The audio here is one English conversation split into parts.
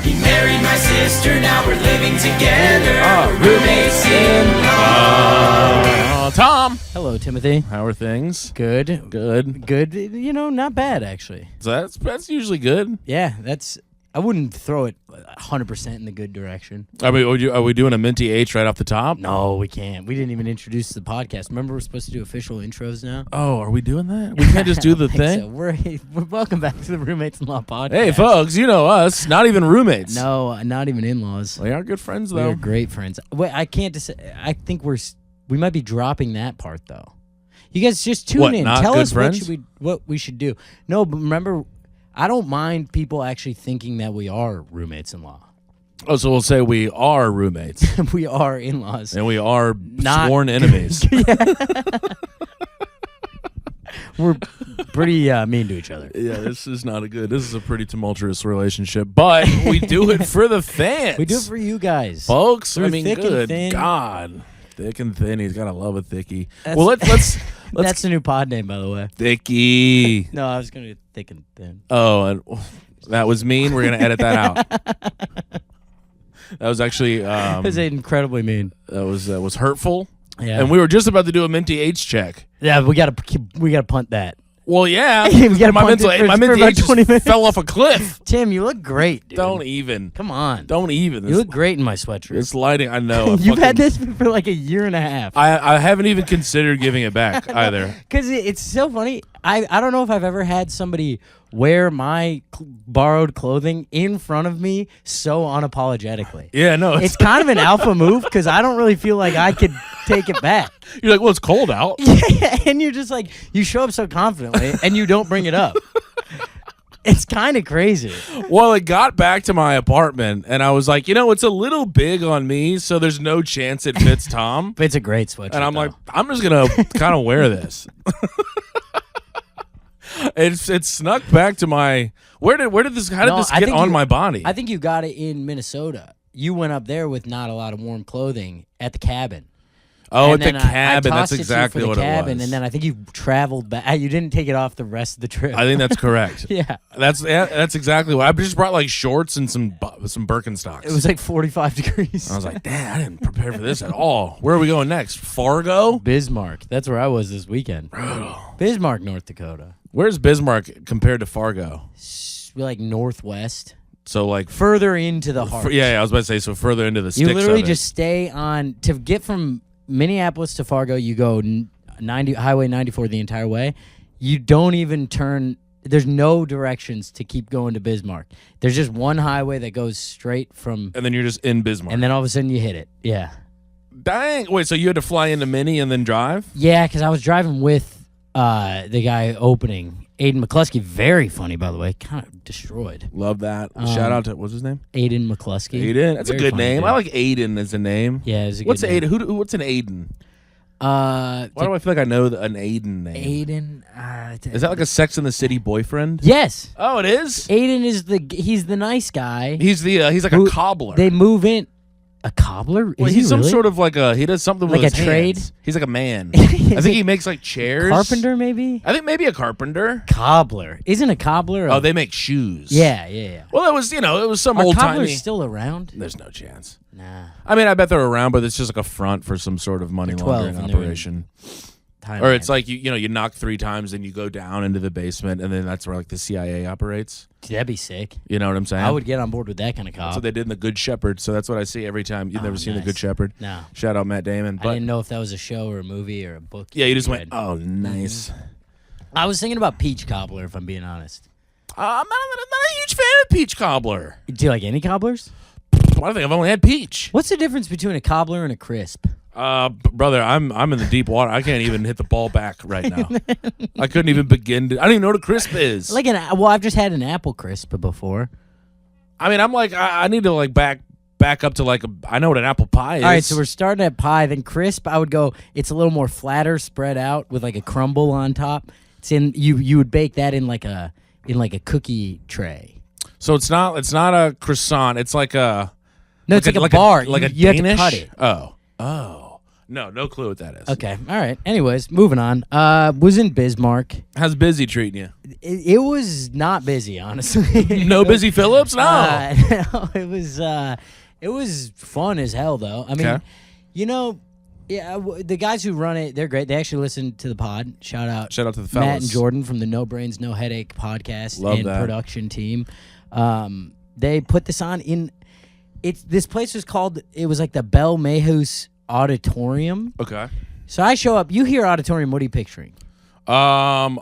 He married my sister, now we're living together. Roommates in law. Tom. Hello, Timothy. How are things? Good. Good. You know, not bad, actually. So that's usually good. Yeah, I wouldn't throw it 100% in the good direction. Are we doing a minty H right off the top? No, we can't. We didn't even introduce the podcast. Remember, we're supposed to do official intros now? Oh, are we doing that? We can't just do the thing? So. We're welcome back to the Roommates in Law podcast. Hey, folks, you know us. Not even roommates. No, not even in-laws. We are good friends, though. We're great friends. Wait, I can't I think we might be dropping that part, though. You guys just tune in. Not Tell good us friends? what we should do. No, but remember, I don't mind people actually thinking that we are roommates-in-law. Oh, so we'll say we are roommates. We are in-laws. And we are Not sworn enemies. We're pretty mean to each other. Yeah, this is a pretty tumultuous relationship, but we do it for the fans. We do it for you guys. Folks, Through I mean, thick and good thin. God. Thick and thin. He's got to love a thickie. That's- Well, let's That's the new pod name, by the way. Thickie. No, I was going to do thick and thin. Oh, and that was mean. We're going to edit that out. That was actually It was incredibly mean. that was hurtful. Yeah. And we were just about to do a minty H check. Yeah, we gotta punt that. Well, yeah. We gotta my punt mental, it for my minty about H just 20 minutes. fell off a cliff. Tim, you look great, dude. Don't even. Come on. Don't even. You look great in my sweatshirt. This lighting, I know. You've had this for like a year and a half. I haven't even considered giving it back either. Because it's so funny. I don't know if I've ever had somebody wear my borrowed clothing in front of me so unapologetically. Yeah, no. It's kind of an alpha move because I don't really feel like I could take it back. You're like, well, it's cold out. Yeah, and you're just like, you show up so confidently and you don't bring it up. It's kind of crazy. Well, it got back to my apartment, and I was like, it's a little big on me, so there's no chance it fits Tom. But it's a great sweatshirt. And I'm though. like, I'm just going to kind of wear this. It snuck back to my. How did this get on my body? I think you got it in Minnesota. You went up there with not a lot of warm clothing at the cabin. Oh, And at the then cabin. I That's tossed it to you exactly for the what cabin, it was. And then I think you traveled back. You didn't take it off the rest of the trip. I think that's correct. Yeah. That's exactly what I just brought, like shorts and some Birkenstocks. It was like 45 degrees. I was like, damn, I didn't prepare for this at all. Where are we going next? Fargo? Bismarck. That's where I was this weekend. Bismarck, North Dakota. Where's Bismarck compared to Fargo? We're like northwest. So like Further into the heart. yeah, I was about to say so further into the sticks. You literally of it. just stay on to get from Minneapolis to Fargo. You go Highway 94 the entire way. You don't even turn. There's no directions to keep going to Bismarck. There's just one highway that goes straight from. and then you're just in Bismarck. And then all of a sudden you hit it. Yeah. Dang! Wait, so you had to fly into Minnie and then drive? Yeah, because I was driving with the guy opening, Aiden McCluskey. Very funny, by the way. Kind of destroyed. Love that. Shout out to what's his name? Aiden McCluskey. Aiden. That's Very a good funny name. dude. I like Aiden as a name. Yeah, it's a What's good name. Aiden? What's an Aiden? Why do I feel like I know an Aiden name? Aiden. Is that like a Sex in the City boyfriend? Yes. Oh, it is. Aiden is he's the nice guy. He's like Who- a cobbler. They move in. A cobbler? Well, Is he's he some really? sort of he does something Like with a his trade? hands. He's like a man. Is I think it he makes like chairs. carpenter, maybe? I think maybe a carpenter. Cobbler. Isn't a cobbler? Oh, they make shoes. Yeah. Well, it was some Are old cobblers timey. still around? There's no chance. Nah. I mean, I bet they're around, but it's just like a front for some sort of money They're 12 laundering and they're in operation. Thailand. Or it's like you knock 3 times and you go down into the basement, and then that's where like the CIA operates. That'd be sick. You know what I'm saying? I would get on board with that kind of That's cop. what they did in The Good Shepherd. So that's what I see every time. You've never seen The nice. Good Shepherd? No. Shout out Matt Damon. I But didn't know if that was a show or a movie or a book. yeah, you just went, read. oh, nice. I was thinking about peach cobbler, if I'm being honest. I'm not a huge fan of peach cobbler. Do you like any cobblers? I think I've only had peach. What's the difference between a cobbler and a crisp? Brother, I'm in the deep water. I can't even hit the ball back right now. I couldn't even begin to. I don't even know what a crisp is. I've just had an apple crisp before. I mean, I'm like, I need to like back up to I know what an apple pie is. All right, so we're starting at pie. Then crisp, I would go. It's a little more flatter, spread out with like a crumble on top. It's in you would bake that in like a cookie tray. So it's not a croissant. It's like a No, it's like a bar. like a you Danish. have to cut it. Oh. No clue what that is. Okay, all right. Anyways, moving on. Was in Bismarck. How's busy treating you? It was not busy, honestly. No Busy Phillips? No. No, it was fun as hell though. I mean, Okay. the guys who run it, they're great. They actually listen to the pod. Shout out to the fellas. Matt and Jordan from the No Brains No Headache podcast Love and that. production team. They put this on in. This place was called. It was like the Bell Mayhews Auditorium. Okay. So I show up. You hear auditorium. What are you picturing?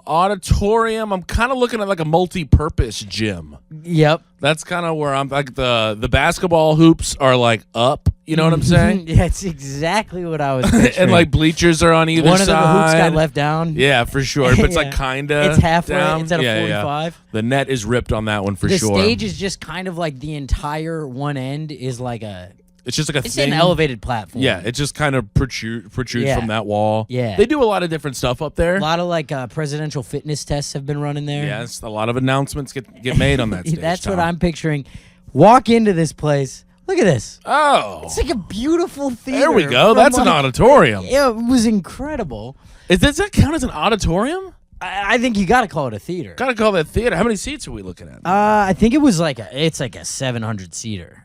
Auditorium. I'm kind of looking at like a multi-purpose gym. Yep. That's kind of where I'm like the basketball hoops are like up. You know what I'm saying? That's exactly what I was picturing. And like bleachers are on either One of side. the hoops got left down. Yeah, for sure. But it's like Yeah. kind of. It's halfway. down. It's at a Yeah, 45. The net is ripped on that one for The sure. stage is just kind of like the entire one end is like It's just like a it's thing. an elevated platform. Yeah, it just kind of protrudes Yeah. from that wall. Yeah. They do a lot of different stuff up there. A lot of like presidential fitness tests have been running there. Yes, a lot of announcements get made on that stage. That's what Tom. I'm picturing. Walk into this place. Look at this. Oh, It's like a beautiful theater. there we go. from, That's an like- auditorium. Yeah, it was incredible. Does that count as an auditorium? I think you got to call it a theater. Gotta call that theater. How many seats are we looking at? I think it was it's like a 700 seater.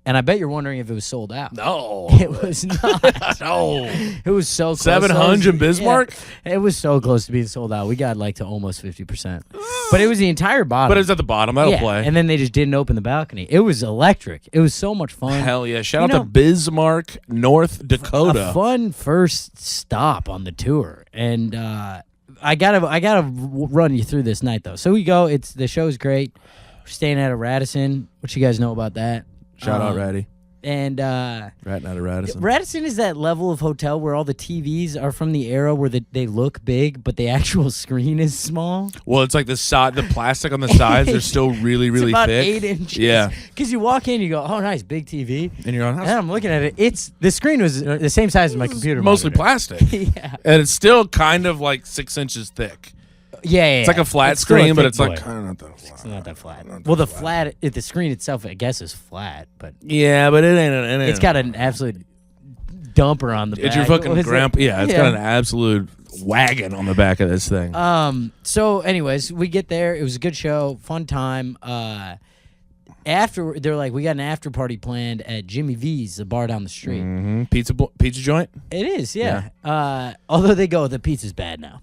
And I bet you're wondering if it was sold out. No, It was not. no. It was so close. 700 in Bismarck? Yeah, it was so close to being sold out. We got like to almost 50%. But it was the entire bottom. But it's at the bottom. That'll yeah, play. and then they just didn't open the balcony. It was electric. It was so much fun. Hell yeah! Shout You out to know, Bismarck, North Dakota. a fun first stop on the tour. And I gotta run you through this night though. So we go. The show's great. We're staying at a Radisson. What you guys know about that? Shout out Ratty. And Ratting out of Radisson. Radisson is that level of hotel where all the TVs are from the era where they look big, but the actual screen is small. Well, it's like the plastic on the sides are still really, really it's about thick. 8 inches. Yeah. Because you walk in, you go, oh, nice, big TV. And you're on And I'm looking at it. The screen was the same size as my computer. mostly monitor. plastic. Yeah. And it's still kind of like 6 inches thick. Yeah. It's like a flat still a screen, but thick it's like boy. kind of not that flat. It's not that flat. Well, the screen itself, I guess, is flat, but Yeah, but it ain't. it's got an absolute dumper on the back. It's your fucking What is it? grandpa. Yeah, it's got an absolute wagon on the back of this thing. So, anyways, we get there. It was a good show, fun time. After they're like, we got an after party planned at Jimmy V's, the bar down the street. Mm-hmm. Pizza joint. It is, yeah. Although they go, the pizza's bad now,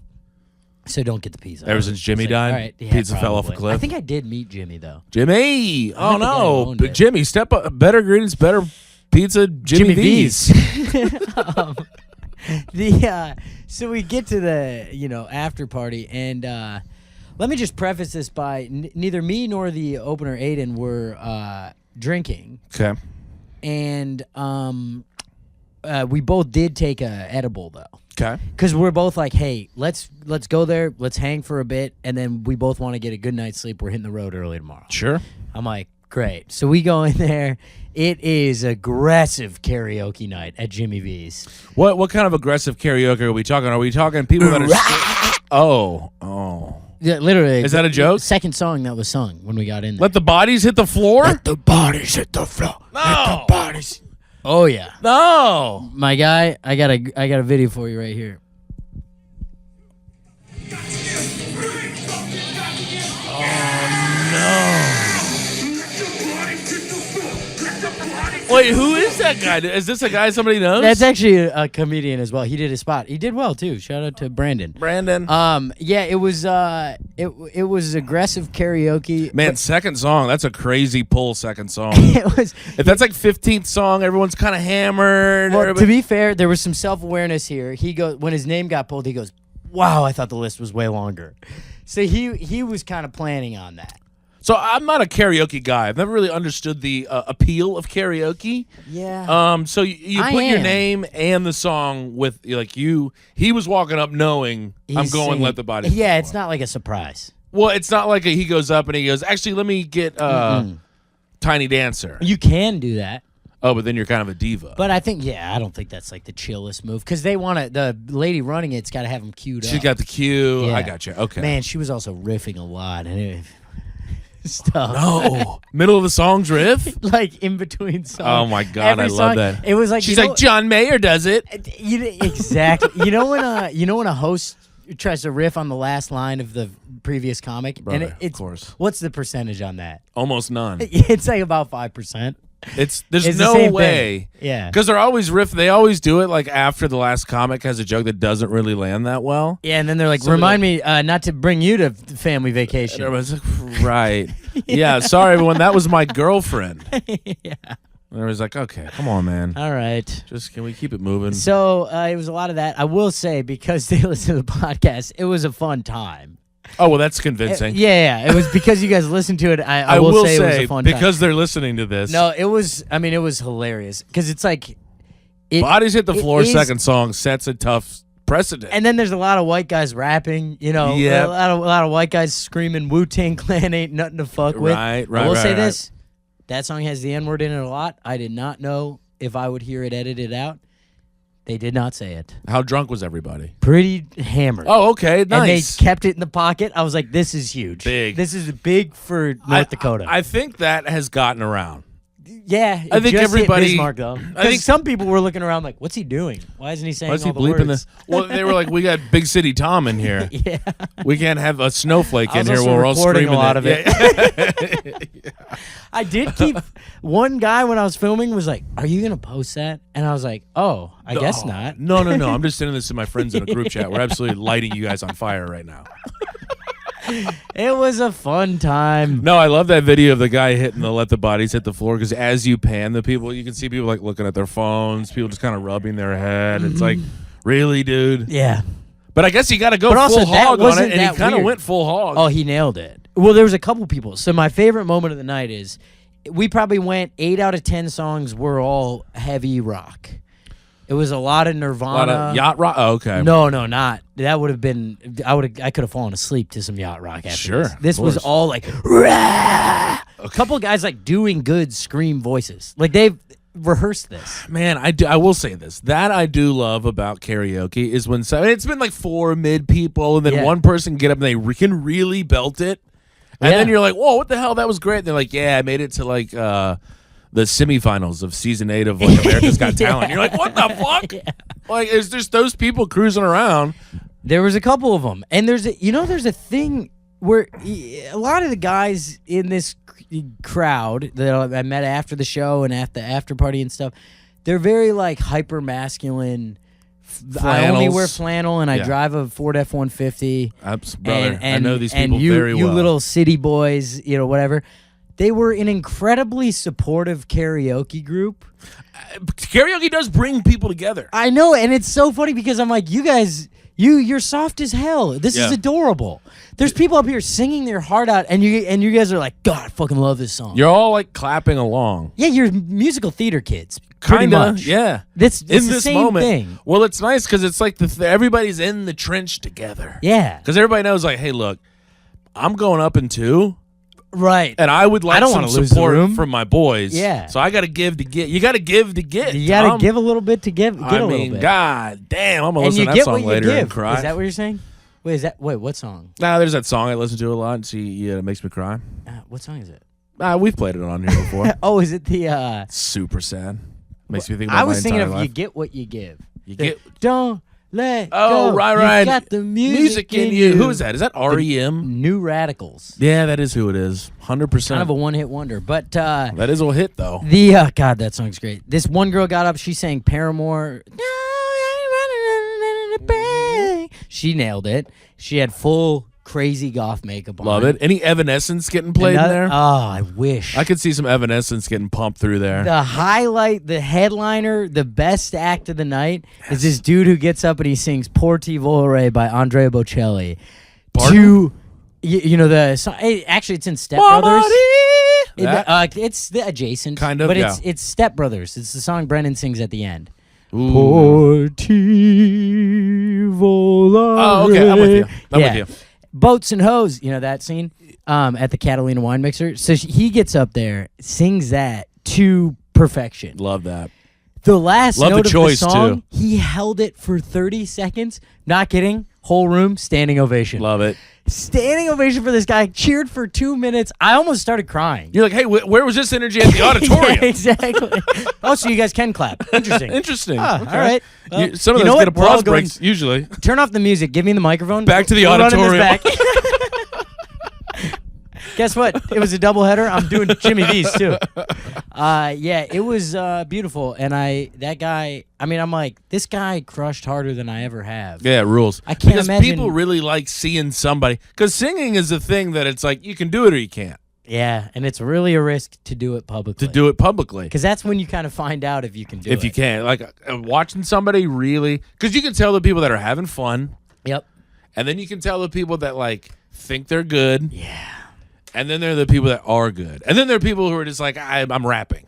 so don't get the pizza. Ever since Jimmy It's like, died, all right, yeah, pizza fell off a probably. cliff. I think I did meet Jimmy though. Jimmy. Oh think I no, owned but it. Jimmy, step up. Better ingredients, better pizza. Jimmy V's. So we get to the after party, and let me just preface this by neither me nor the opener Aiden were drinking, Okay. and we both did take a edible though. Okay. Because we're both like, hey, let's go there, let's hang for a bit, and then we both want to get a good night's sleep. We're hitting the road early tomorrow. Sure. I'm like, great. So we go in there. It is aggressive karaoke night at Jimmy V's. What kind of aggressive karaoke are we talking? Are we talking people that are? Oh. Yeah, literally. Is that a joke? Second song that was sung when we got in there. Let the bodies hit the floor. Let the bodies hit the floor. No. Let the bodies. Oh yeah. No. My guy, I got a video for you right here. Wait, who is that guy? Is this a guy somebody knows? That's actually a comedian as well. He did a spot. He did well too. Shout out to Brandon. Brandon. Yeah, it was it was aggressive karaoke. Man, second song. That's a crazy pull. Second song. It was. If that's like 15th song, everyone's kind of hammered. Well, everybody- to be fair, there was some self-awareness here. He goes when his name got pulled. He goes, "Wow, I thought the list was way longer." So he was kind of planning on that. So I'm not a karaoke guy. I've never really understood the appeal of karaoke. Yeah. So you I put your am. name and the song with like you. He was walking up knowing I'm He's going. singing- Let the body. Yeah, it's not like a surprise. Well, it's not like he goes up and he goes. Actually, let me get Tiny Dancer. You can do that. Oh, but then you're kind of a diva. But I don't think that's like the chillest move because they want to. The lady running it's got to have them queued She's up. got the cue. Yeah. I got you. Okay. Man, she was also riffing a lot, and stuff. No, middle of the song's riff. Like in between songs. Oh my God, Every I love song, that. It was like She's like John Mayer does it. Exactly. You know when a host tries to riff on the last line of the previous comic, Brother, and it's of course. What's the percentage on that? Almost none. It's like about 5%. There's It's the no same way. thing. Yeah. Because they're always riff. They always do it like after the last comic has a joke that doesn't really land that well. Yeah, and then they're like, So remind me not to bring you to family And vacation. everyone's like, right. Yeah, sorry, everyone. That was my girlfriend. Yeah. And everyone's like, okay, come on, man. All right. Just can we keep it moving? So it was a lot of that. I will say, because they listen to the podcast, it was a fun time. Oh, well, that's convincing. Yeah, it was because you guys listened to it. I will say it was a fun time. because they're listening to this. No, it was. I mean, it was hilarious because it's like Bodies Hit the Floor is- second song sets a tough precedent. And then there's a lot of white guys rapping. You know, Yep. a lot of white guys screaming "Wu-Tang Clan ain't nothing to fuck with." Right, I will say right. this: that song has the N-word in it a lot. I did not know if I would hear it edited out. They did not say it. How drunk was everybody? Pretty hammered. Oh, okay, nice. And they kept it in the pocket. I was like, this is huge. Big. This is big for North Dakota. I think that has gotten around. yeah. I think just hit everybody- Bismarck, though. I think some people were looking around like, what's he doing? Why isn't he saying Why is he all the bleeping words? this? Well, they were like, we got Big City Tom in here. Yeah. We can't have a snowflake I in was here also where we're all recording screaming a lot of it. I did keep one guy when I was filming was like, "Are you gonna post that?" And I was like, "Oh, I guess not." No. I'm just sending this to my friends in a group chat. We're absolutely lighting you guys on fire right now. It was a fun time. No, I love that video of the guy hitting the Let the Bodies Hit the Floor because as you pan the people, you can see people like looking at their phones, people just kind of rubbing their head. It's like, really, dude? Yeah. But I guess you got to go But also, full that hog on wasn't it, and that he kind of weird. went full hog. Oh, he nailed it. Well, there was a couple people. So my favorite moment of the night is we probably went 8 out of 10 songs were all heavy rock. It was a lot of a Nirvana. lot of yacht rock. Oh, okay. No, not. That would have been. I could have fallen asleep to some yacht rock after Sure, this. This of was course. all like, rah! A couple guys like doing good scream voices. Like they've rehearsed this. Man, I will say this. That I do love about karaoke is when it's been like 4 mid people, and then Yeah. one person get up and they can really belt it, and Yeah. then you're like, "Whoa, what the hell? That was great." And they're like, "Yeah, I made it to like the semifinals of season 8 of like America's Got Talent." You're like, "What the fuck?" Yeah. Like, it's just those people cruising around. There was a couple of them, and there's a thing where a lot of the guys in this crowd that I met after the show and at the after party and stuff, they're very like hyper masculine. I only Flannels. wear flannel and I Yeah. drive a Ford F-150. Brother, I know these people you, very you well. little city boys, whatever. They were an incredibly supportive karaoke group. Karaoke does bring people together. I know, and it's so funny because I'm like, you guys, you're soft as hell. This is Yeah. adorable. There's people up here singing their heart out, and you guys are like, God, I fucking love this song. You're all like clapping along. Yeah, you're musical theater kids. Pretty Kinda, much. yeah. It's In the this same moment, thing. well, it's nice because it's like everybody's in the trench together. Yeah. Because everybody knows, like, hey, look, I'm going up in 2, Right. and I would like I don't some wanna lose the support room. from my boys. Yeah. So I got to give to get. You got to give to get. You got Tom. to give a little bit to get a I little mean, bit. God damn, I'm gonna And listen you to that get song what you later and give. cry. Is that what you're saying? Wait, what song? Nah, there's that song I listen to a lot. And see, yeah, it makes me cry. What song is it? We've played it on here before. Oh, is it the Super sad. Makes me think about I was my thinking entire of life. You Get What You Give. You get Don't let Oh, go. right. You got the music in you. Who is that? Is that REM? New Radicals. Yeah, that is who it is. 100%. Kind of a one-hit wonder. But That is a hit, though. God, that song's great. This one girl got up. She sang Paramore. She nailed it. She had full crazy goth makeup on. Love it. Any Evanescence getting played in there? Oh, I wish. I could see some Evanescence getting pumped through there. The highlight, the headliner, the best act of the night is this dude who gets up and he sings Porti Volare by Andrea Bocelli. Pardon? To, you know, the song, actually, it's in Step Brothers. That? It's the adjacent. Kind of, But yeah. it's Step Brothers. It's the song Brennan sings at the end. Ooh. Porti Volare. Oh, okay. I'm with you. I'm with you. Boats and Hoes, you know that scene at the Catalina Wine Mixer. So he gets up there, sings that to perfection. Love that. The last Love the note choice, of the song, too. he held it for 30 seconds. Not kidding. Whole room, standing ovation. Love it. Standing ovation for this guy. Cheered for 2 minutes. I almost started crying. You're like, hey, where was this energy at the auditorium? Yeah, exactly. Oh, so you guys can clap. Interesting. Interesting. Ah, Okay. all right. Well, Some of you those know get what? We're all applause going- breaks usually. Turn off the music. Give me the microphone. Back to the We're running this auditorium. back. Guess what? It was a doubleheader. I'm doing Jimmy V's too. Yeah, it was beautiful. And that guy, I mean, I'm like, this guy crushed harder than I ever have. Yeah, it rules. I can't because imagine- people really like seeing somebody. Because singing is a thing that it's like you can do it or you can't. Yeah, and it's really a risk to do it publicly. Publicly. Because that's when you kind of find out if you can do it. If you can. Like watching somebody really. Because you can tell the people that are having fun. Yep. And then you can tell the people that like think they're good. Yeah. And then there are the people that are good. And then there are people who are just like, I'm rapping.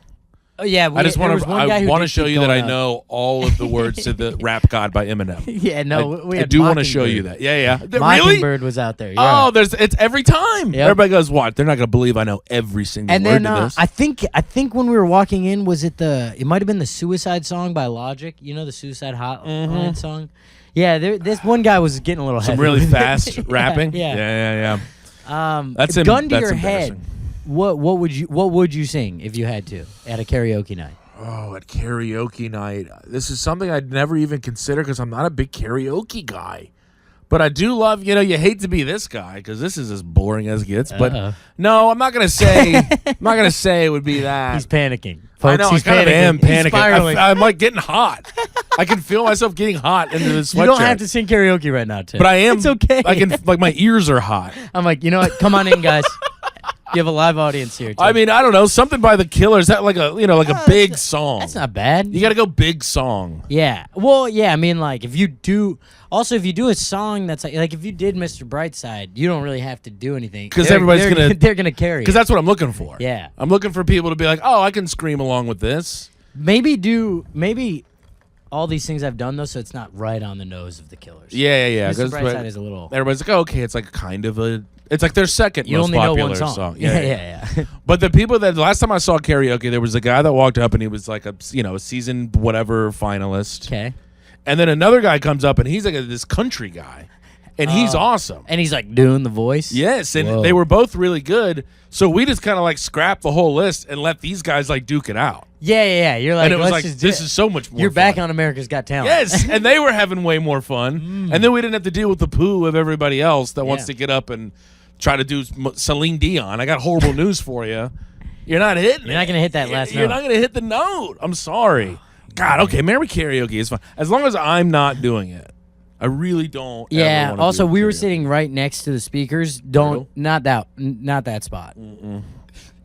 Oh, yeah. I just want to show you that I know all of the words to the Rap God by Eminem. Yeah, no, we I had do want to show Mockingbird. you that. Yeah. Really? Mockingbird was out there. Oh, it's every time. Yep. Everybody goes, what? They're not going to believe I know every single And word then to this. I think when we were walking in, was it it might have been the Suicide song by Logic. You know the Suicide Hotline song? Yeah, this one guy was getting a little Some heavy really with it. fast rapping. Yeah. That's gun to that's your head. embarrassing. What would you sing if you had to at a karaoke night? Oh, at karaoke night. This is something I'd never even consider because I'm not a big karaoke guy. But I do love, you hate to be this guy because this is as boring as it gets. But no, I'm not gonna say. It would be that. He's panicking. I Folks, know. he's I kind of am He's panicking. spiraling. I'm like getting hot. I can feel myself getting hot into the sweatshirt. You don't have to sing karaoke right now, Tim. But I am. It's okay. I can like my ears are hot. I'm like, you know what? Come on in, guys. You have a live audience here. Tim. I mean, I don't know. Something by the Killers. That like a big song. That's not bad. You got to go big song. Yeah. Well, yeah. I mean, like if you do a song that's like if you did Mr. Brightside, you don't really have to do anything 'Cause They're- everybody's they're- gonna- they're gonna carry. Because it. that's what I'm looking for. Yeah. I'm looking for people to be like, oh, I can scream along with this. Maybe all these things I've done though, so it's not right on the nose of the Killers. Yeah. Mr. 'Cause Brightside is a little. Everybody's like, oh, okay, it's like kind of a. It's like their second You most only know popular one song. Yeah. Yeah. But the people that last time I saw karaoke, there was a guy that walked up and he was like a season whatever finalist. Okay. And then another guy comes up and he's like this country guy, and he's awesome. And he's like doing the voice. Yes, and Whoa. they were both really good. So we just kind of like scrapped the whole list and let these guys like duke it out. Yeah. You're like, And it was let's like, just do this it. is so much more You're fun. back on America's Got Talent. Yes, and they were having way more fun. And then we didn't have to deal with the poo of everybody else that wants Yeah. to get up and try to do Celine Dion. I got horrible news for you. You're not hitting You're not gonna hit that last You're note. not going to hit the note. I'm sorry. God, okay, maybe karaoke is fun. As long as I'm not doing it. I really don't ever Yeah. wanna Also, do we were karaoke. sitting right next to the speakers. Don't Real? not that spot.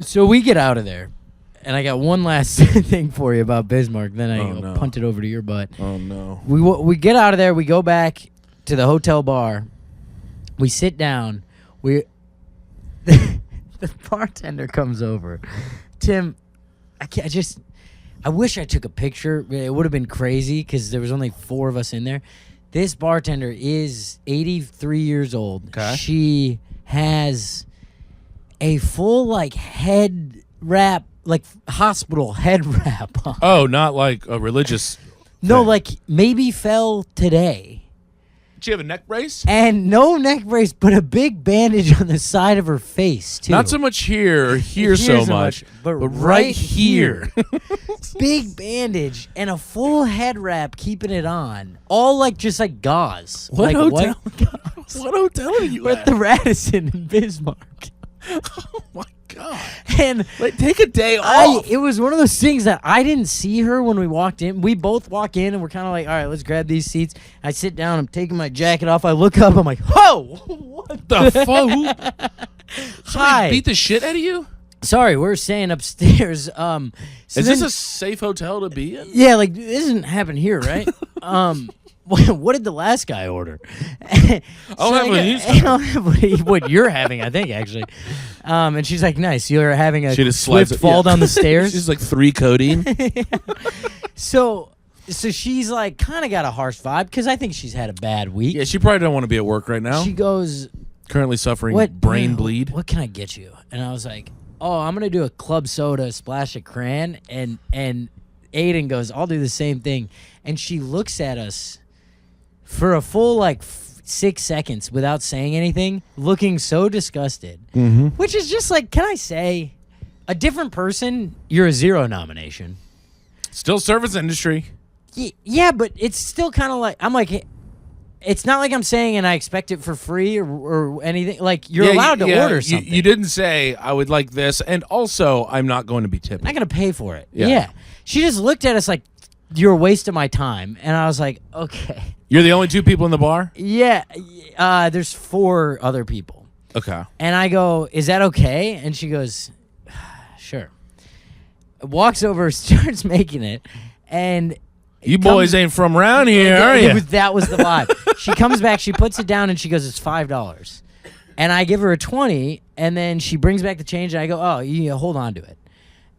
So we get out of there, and I got one last thing for you about Bismarck. Then I punt it over to your butt. Oh, no. We get out of there. We go back to the hotel bar. We sit down. The bartender comes over. Tim, I wish I took a picture. It would have been crazy because there was only 4 of us in there. This bartender is 83 years old. Okay. She has a full like head wrap, like hospital head wrap on. Oh, not like a religious. No, thing. like maybe fell today. Did she have a neck brace? And no neck brace, but a big bandage on the side of her face, too. Not so much here or here so much, but but right here. Big bandage and a full head wrap keeping it on. All like just like gauze. What like hotel? Gauze. What hotel are you We're at? at the Radisson in Bismarck. Oh my god! And Like, take a day off. it was one of those things that I didn't see her when we walked in. We both walk in and we're kind of like, all right, let's grab these seats. I sit down. I'm taking my jacket off. I look up. I'm like, whoa! What the fuck? Hi. Beat the shit out of you? Sorry, we're staying upstairs. So Is this then- a safe hotel to be in? Yeah, like this doesn't happen here, right? What did the last guy order? I'll have what he's I'll have what you're having, I think, actually. And she's like, nice. You're having a She just slides swift it- fall yeah. down the stairs. She's like 3 codeine. So she's like kind of got a harsh vibe because I think she's had a bad week. Yeah, she probably don't want to be at work right now. She goes, Currently suffering what brain bleed. What can I get you? And I was like, oh, I'm gonna do a club soda, splash of cran, and Aiden goes, I'll do the same thing. And she looks at us for a full like 6 seconds without saying anything, looking so disgusted. Which is just like, can I say, a different person, you're a 0 nomination. Still service industry. Yeah, but it's still kind of like, I'm like, it's not like I'm saying and I expect it for free or anything. Like, you're allowed to order something. You didn't say, I would like this, and also, I'm not going to be tipping. I'm not going to pay for it. Yeah. Yeah. She just looked at us like, you're a waste of my time. And I was like, okay. You're the only 2 people in the bar? Yeah. There's 4 other people. Okay. And I go, is that okay? And she goes, sure. Walks over, starts making it, and you boys ain't from around here, are you? That was the vibe. She comes back, she puts it down, and she goes, it's $5. And I give her a 20, and then she brings back the change, and I go, oh, you hold on to it.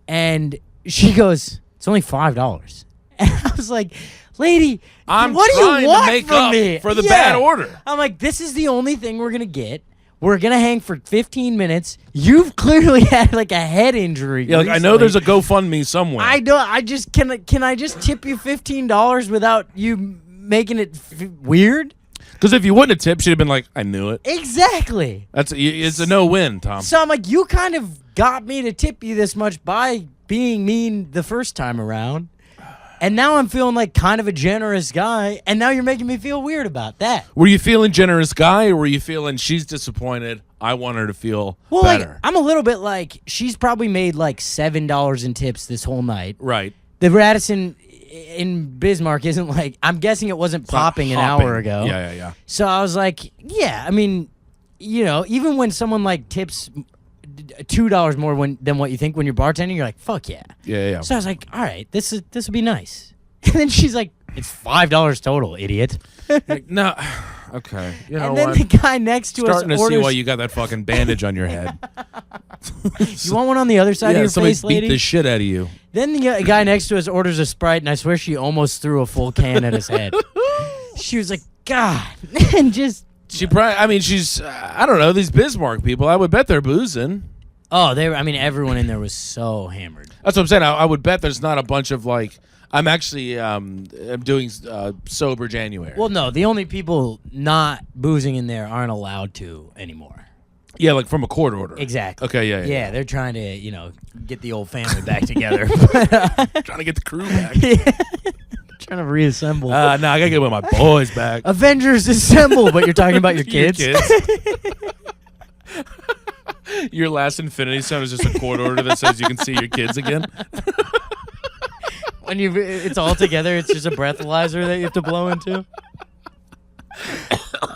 And she goes, it's only $5. And I was like, lady, what do you want to make from up me? For the bad order. I'm like, this is the only thing we're going to get. We're going to hang for 15 minutes. You've clearly had like a head injury. Yeah, like, I know there's a GoFundMe somewhere. I don't. I just can I just tip you $15 without you making it weird? Because if you wouldn't have tipped, she'd have been like, I knew it. Exactly. It's a no-win, Tom. So I'm like, you kind of got me to tip you this much by being mean the first time around. And now I'm feeling like kind of a generous guy, and now you're making me feel weird about that. Were you feeling generous guy, or were you feeling she's disappointed? I want her to feel better. Like, I'm a little bit like, she's probably made like $7 in tips this whole night. Right. The Radisson in Bismarck isn't like, I'm guessing it wasn't popping an hour ago. Yeah. So I was like, yeah, I mean, you know, even when someone like tips $2 more than what you think when you're bartending, you're like, fuck yeah. Yeah. So I was like, all right, this would be nice. And then she's like, it's $5 total, idiot. Like, no, okay. You know and then what? the guy next to Starting us to orders, see why you got that fucking bandage on your head. you want one on the other side of your somebody face, beat lady? the shit out of you. Then the guy next to us orders a Sprite, and I swear she almost threw a full can at his head. She was like, God, and just. She probably, I mean, she's, I don't know, these Bismarck people, I would bet they're boozing. Oh, everyone in there was so hammered. That's what I'm saying. I would bet there's not a bunch of like, I'm actually I'm doing sober January. Well, no, the only people not boozing in there aren't allowed to anymore. Yeah, like from a court order. Exactly. Okay, yeah. They're trying to, get the old family back together. Trying to get the crew back. Trying to reassemble. No, I gotta get with my boys back. Avengers assemble, but you're talking about your kids? Your last Infinity Stone is just a court order that says you can see your kids again. When it's all together, it's just a breathalyzer that you have to blow into.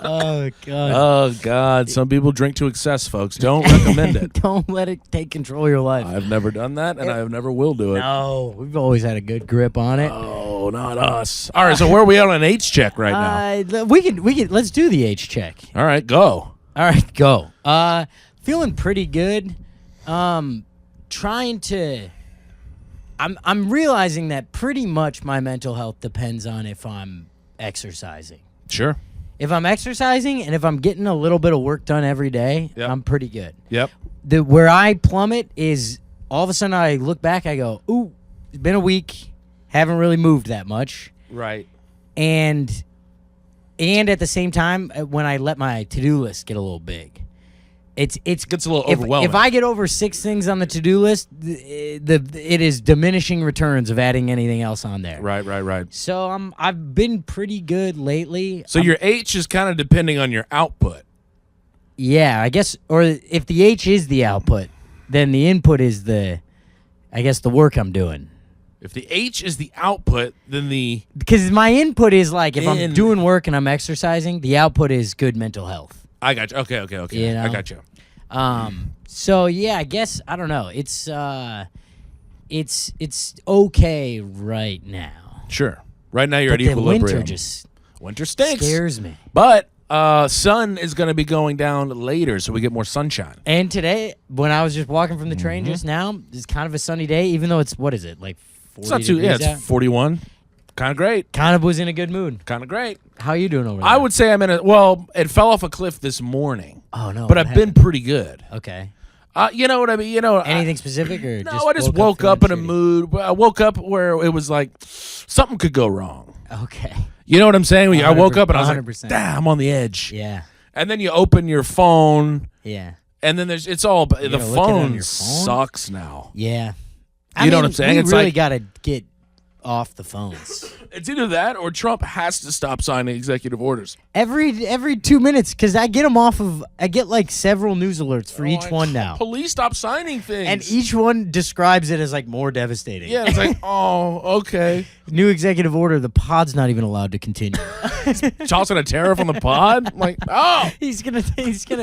Oh God! Oh God! Some people drink to excess, folks. Don't recommend it. Don't let it take control of your life. I've never done that, and I never will do it. No, we've always had a good grip on it. Oh, not us. All right, so where are we at on an H check right now? We can. Let's do the H check. All right, go. All right, go. Feeling pretty good. Trying to. I'm realizing that pretty much my mental health depends on if I'm exercising. Sure. If I'm exercising and if I'm getting a little bit of work done every day, Yep. I'm pretty good. Yep. Where I plummet is all of a sudden I look back, I go, ooh, it's been a week, haven't really moved that much. Right. And at the same time, when I let my to-do list get a little big, it gets a little overwhelming. If I get over 6 things on the to-do list, it is diminishing returns of adding anything else on there. Right. So I've been pretty good lately. So your H is kind of depending on your output. Yeah, I guess, or if the H is the output, then the input is the work I'm doing. If the H is the output, then because my input is like if I'm doing work and I'm exercising, the output is good mental health. I got you. Okay. You know? I got you. So yeah, I guess I don't know. It's okay right now. Sure. Right now you're But at the equilibrium. winter just Winter stinks. scares me. But sun is going to be going down later, so we get more sunshine. And today, when I was just walking from the train just now, it's kind of a sunny day, even though it's, what is it, like 40 It's not too. Yeah, degrees it's 41. Kind of great. Kind of was in a good mood. Kind of great. How you doing over there? I would say I'm in a. Well, it fell off a cliff this morning. Oh no! But I've been pretty good. Okay. You know what I mean? You know Anything specific or no? just I just woke up in a mood. I woke up where it was like something could go wrong. Okay. You know what I'm saying? I woke up and I was 100%. like, damn, I'm on the edge. Yeah. And then you open your phone. Yeah. And then it's all, the look at it on phone your phone? sucks now. Yeah. You know what I'm saying? We It's really like- got to get off the phones. It's either that or Trump has to stop signing executive orders. every 2 minutes, because I get them I get like several news alerts for each one now. Police stop signing things. And each one describes it as like more devastating. Yeah, it's like, oh, okay. New executive order, the pod's not even allowed to continue. Tossing a tariff on the pod? I'm like, oh. He's gonna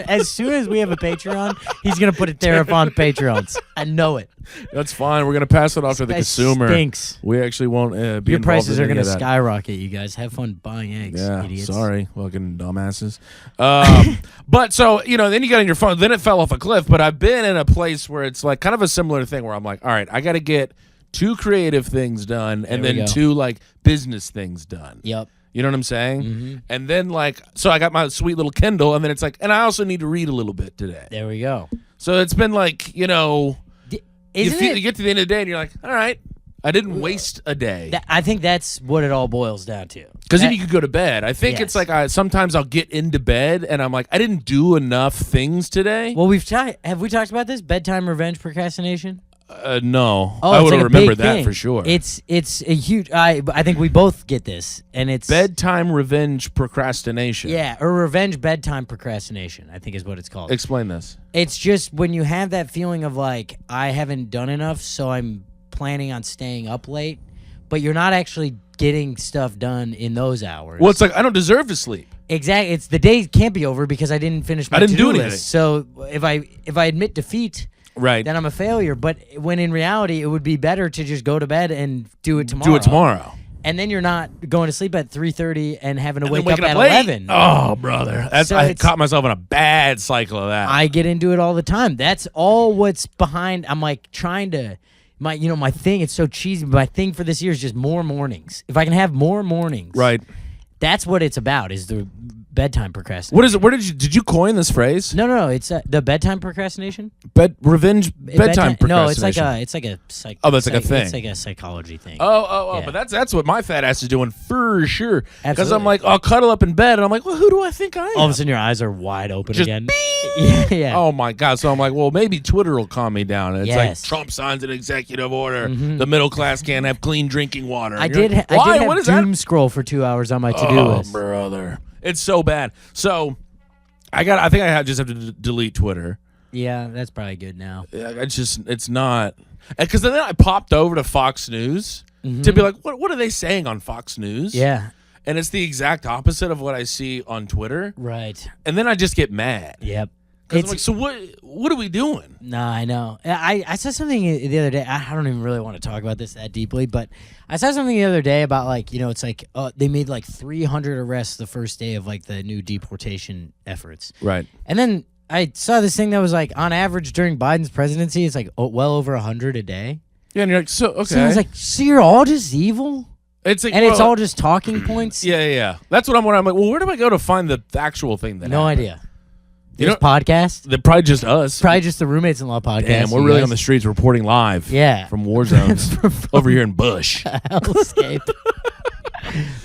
as soon as we have a Patreon, he's gonna put a tariff on Patreons. I know it. That's fine. We're going to pass it off to the That consumer. stinks. We actually won't be Your involved prices in are any gonna of that. skyrocket, you guys. Have fun buying eggs, Yeah, idiots. sorry, fucking dumbasses. But so, then you got on your phone, then it fell off a cliff. But I've been in a place where it's like kind of a similar thing where I'm like, all right, I got to get 2 creative things done and There we then go. 2 like business things done. Yep. You know what I'm saying? And then so I got my sweet little Kindle, and then it's like, and I also need to read a little bit today. There we go. So it's been like, you Isn't it? get to the end of the day and you're like, all right, I didn't waste a day. I think that's what it all boils down to. Because then you could go to bed. I think it's Yes. like sometimes I'll get into bed and I'm like, I didn't do enough things today. Well, have we talked about this? Bedtime revenge procrastination? No, Oh, I it's would like a remember big that thing. for sure. It's a huge. I think we both get this, and it's Bedtime revenge procrastination. Yeah, or revenge bedtime procrastination, I think is what it's called. Explain this. It's just when you have that feeling of like, I haven't done enough, so I'm planning on staying up late, but you're not actually getting stuff done in those hours. Well, it's like I don't deserve to sleep. Exactly. It's the day can't be over because I didn't finish my I didn't do to-do anything. list. So if I admit defeat, Right. then I'm a failure. But when in reality, it would be better to just go to bed and do it tomorrow. Do it tomorrow. And then you're not going to sleep at 3:30 and having to And wake then up waking at late. 11. Oh, brother. So I it's- caught myself in a bad cycle of that. I get into it all the time. That's all what's behind. I'm like trying to my thing. It's so cheesy. But my thing for this year is just more mornings. If I can have more mornings, right. That's what it's about. Is the bedtime procrastination. What is it? Where did you coin this phrase? No. It's the bedtime procrastination. Revenge bedtime procrastination. No, it's like a psych. Oh, that's like a thing. It's like a psychology thing. Oh, Yeah. but that's what my fat ass is doing for sure. Because I'm Absolutely. like, I'll cuddle up in bed, and I'm like, well, who do I think I am? All of a sudden, your eyes are wide open Just again. beep. Yeah. Oh my god! So I'm like, well, maybe Twitter will calm me down. And it's like Yes. Trump signs an executive order. The middle class can't have clean drinking water. I And you're did. like, I why? did What have is that? doom scroll for 2 hours on my to-do Oh, list. brother, it's so bad. So I think I just have to delete Twitter. Yeah, that's probably good now. It's not because then I popped over to Fox News to be like, what are they saying on Fox News? Yeah. And it's the exact opposite of what I see on Twitter. Right. And then I just get mad. Yep. 'Cause I'm like, so what are we doing? No, I know. I saw something the other day. I don't even really want to talk about this that deeply, but I saw something the other day about like, it's like they made like 300 arrests the first day of like the new deportation efforts. Right. And then I saw this thing that was like on average during Biden's presidency, it's like well over 100 a day. Yeah, and you're like, so okay. So I was like, so you're all just evil? it's like, And it's well, all just talking points? yeah. That's what I'm like, well, where do I go to find the actual thing that No happened? idea. You This know- podcast? They're probably just us. Probably just the Roommates-in-Law podcast. Damn, we're you really guys. on the streets reporting live. Yeah. From war zones over here in Bush. Hellscape. So,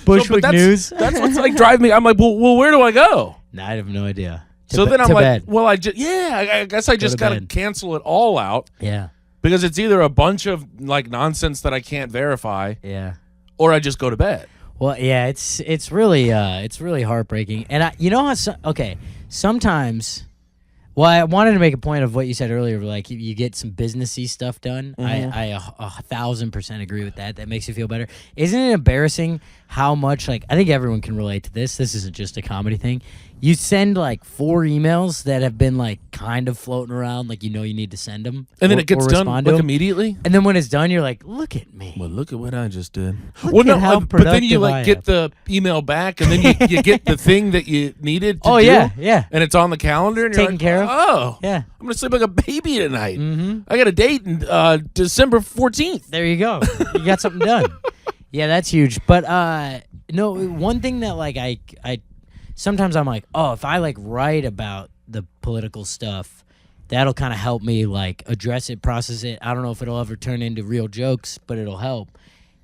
Bushwick but News. That's what's like driving me. I'm like, well, where do I go? No, I have no idea. So then I'm to like, bed. well, I guess I just to gotta bed. cancel it all out Yeah. because it's either a bunch of like nonsense that I can't verify, Yeah. or I just go to bed. Well, yeah, it's really heartbreaking. And sometimes. Well, I wanted to make a point of what you said earlier. Like, you get some businessy stuff done. I 1,000% agree with that. That makes you feel better. Isn't it embarrassing how much, like, I think everyone can relate to this. This isn't just a comedy thing. You send, like, 4 emails that have been, like, kind of floating around, like, you need to send them. And then it gets done respond like to 'em. immediately. And then when it's done, you're like, look at me. Well, look at what I just did. Look at how but then you productive I like get the email back, and then you get the thing that you needed to Oh, do. yeah. And it's on the calendar, and you're Taken like, care of. Oh, Yeah. I'm gonna sleep like a baby tonight. I got a date in December 14th. There you go. You got something done. Yeah, that's huge. But no, one thing that like I sometimes I'm like, oh, if I like write about the political stuff, that'll kind of help me like address it, process it. I don't know if it'll ever turn into real jokes, but it'll help.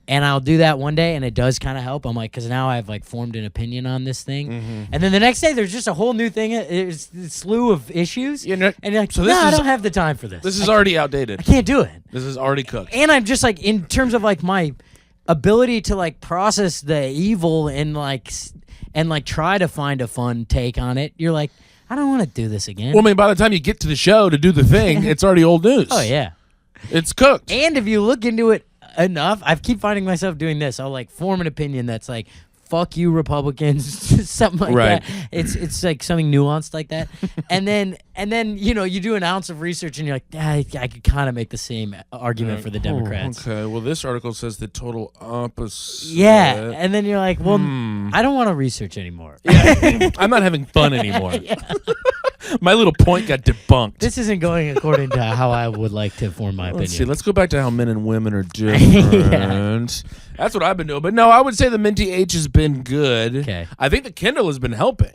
And I'll do that one day, and it does kind of help. I'm like, because now I've like formed an opinion on this thing, and then the next day there's just a whole new thing. It's a slew of issues, and you're like, so no, I don't have the time for this. This is already outdated. I can't do it. This is already cooked. And I'm just like, in terms of like my ability to like process the evil and like try to find a fun take on it, you're like, I don't want to do this again. Well, I mean, by the time you get to the show to do the thing, it's already old news. Oh yeah, it's cooked. And if you look into it enough, I keep finding myself doing this. I'll like form an opinion that's like, fuck you Republicans, something like Right. that. It's like something nuanced like that. and then you know, you do an ounce of research and you're like, I could kind of make the same argument for the Democrats. Okay, well, this article says the total opposite. Yeah, and then you're like, well, I don't want to research anymore. Yeah. I'm not having fun anymore. My little point got debunked. This isn't going according to how I would like to form my Let's see. opinion. Let's go back to how men and women are different. That's what I've been doing. But no, I would say the Minty H has been good. Okay. I think the Kindle has been helping.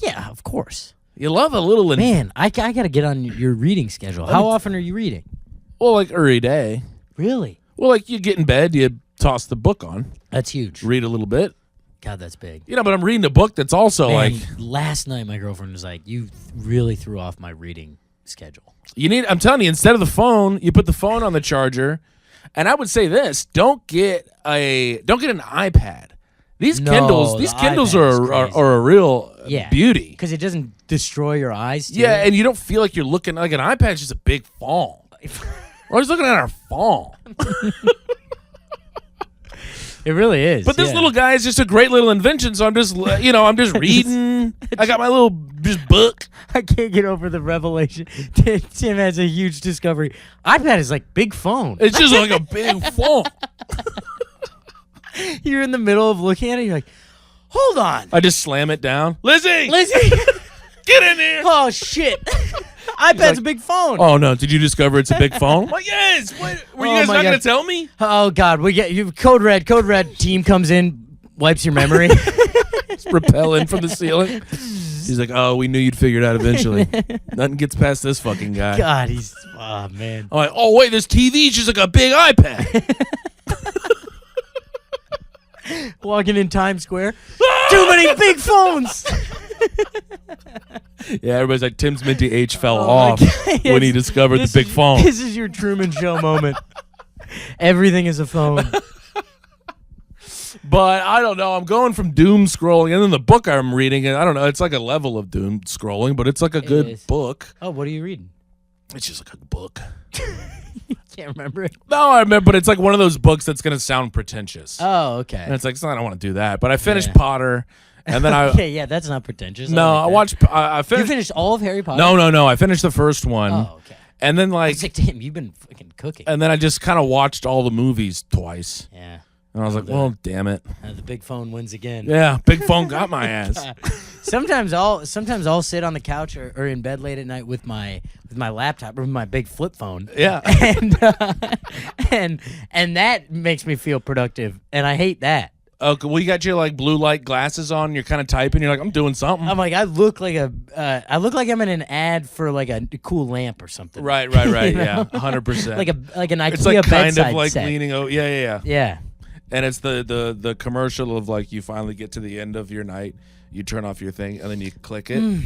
Yeah, of course. You love a little... Man, I got to get on your reading schedule. How often are you reading? Well, like every day. Really? Well, like you get in bed, you toss the book on, That's huge. read a little bit. God, that's big. You know, but I'm reading a book that's also Man, like... last night my girlfriend was like, you really threw off my reading schedule. I'm telling you, instead of the phone, you put the phone on the charger. And I would say this, don't get an iPad. These Kindles are a real beauty. Because it doesn't destroy your eyes, too. Yeah, and you don't feel like you're looking like an iPad's just a big phone. We're always looking at our phone. It really is. But this little guy is just a great little invention. So I'm just, I'm just reading. I got my little just book. I can't get over the revelation. Tim has a huge discovery. iPad is like big phone. It's just like a big phone. You're in the middle of looking at it. You're like, hold on. I just slam it down. Lizzie, get in here. Oh, shit. iPad's a big phone. Oh, no. Did you discover it's a big phone? Well, yes. What, were you guys not going to tell me? Oh, God. We get you. Code red. Team comes in, wipes your memory. It's repelling from the ceiling. He's like, oh, we knew you'd figure it out eventually. Nothing gets past this fucking guy. God, oh, man. I'm like, oh, wait, this TV's just like a big iPad. Walking in Times Square. Too many big phones. Yeah, everybody's like, Tim's Minty H fell off when he discovered the big phone. This is your Truman Show moment. Everything is a phone. But I don't know. I'm going from doom scrolling, and then the book I'm reading, and I don't know. It's like a level of doom scrolling, but it's like a good book. Oh, what are you reading? It's just like a book. Can't remember it. No, I remember, but it's like one of those books that's going to sound pretentious. Oh, okay. And it's like, I don't want to do that. But I finished Potter, and then I... yeah, that's not pretentious. No, I watched... I finished... You finished all of Harry Potter? No. I finished the first one. Oh, okay. And then I was like, damn, you've been fucking cooking. And then I just kind of watched all the movies twice. Yeah. And I was like, well, damn it. The big phone wins again. Yeah, big phone got my ass. Sometimes I'll sit on the couch or in bed late at night with my laptop or with my big flip phone. Yeah. And that makes me feel productive, and I hate that. Okay, well, you got your like blue light glasses on. You're kind of typing. You're like, I'm doing something. I'm like, I look like I'm in an ad for like a cool lamp or something. Right. Yeah, 100%. like an IKEA it's like kind bedside of like set. leaning. Oh, yeah. Yeah. And it's the commercial of like you finally get to the end of your night, you turn off your thing, and then you click it. And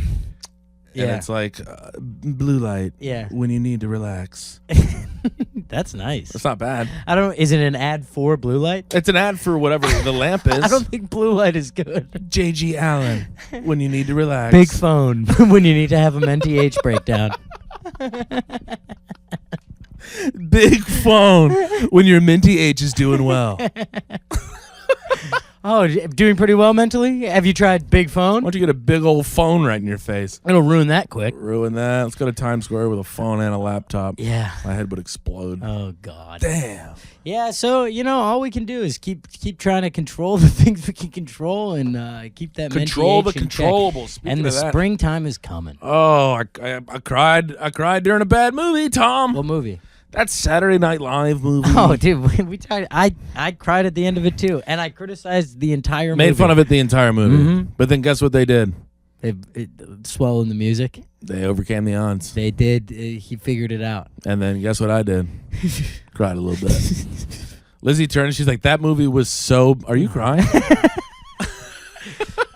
it's like blue light. Yeah. When you need to relax. That's nice. It's not bad. I don't. Is it an ad for blue light? It's an ad for whatever the lamp is. I don't think blue light is good. J.G. Allen. When you need to relax. Big phone. When you need to have a Minty H breakdown. Big phone when your Minty H is doing well. Oh, doing pretty well mentally? Have you tried big phone? Why don't you get a big old phone right in your face? It'll ruin that quick. Ruin that. Let's go to Times Square with a phone and a laptop. Yeah. My head would explode. Oh, God. Damn. Yeah, so, all we can do is keep trying to control the things we can control and keep that Control the Minty H in check. controllables. And the springtime is coming. Oh, I cried. I cried during a bad movie, Tom. What movie? That Saturday Night Live movie. Oh, dude, we tried. I cried at the end of it too, and I criticized the entire movie. Made fun of it the entire movie. But then guess what they did? They swallowed the music. They overcame the odds. They did. He figured it out. And then guess what I did? Cried a little bit. Lizzie turns. She's like, that movie was so. Are you crying?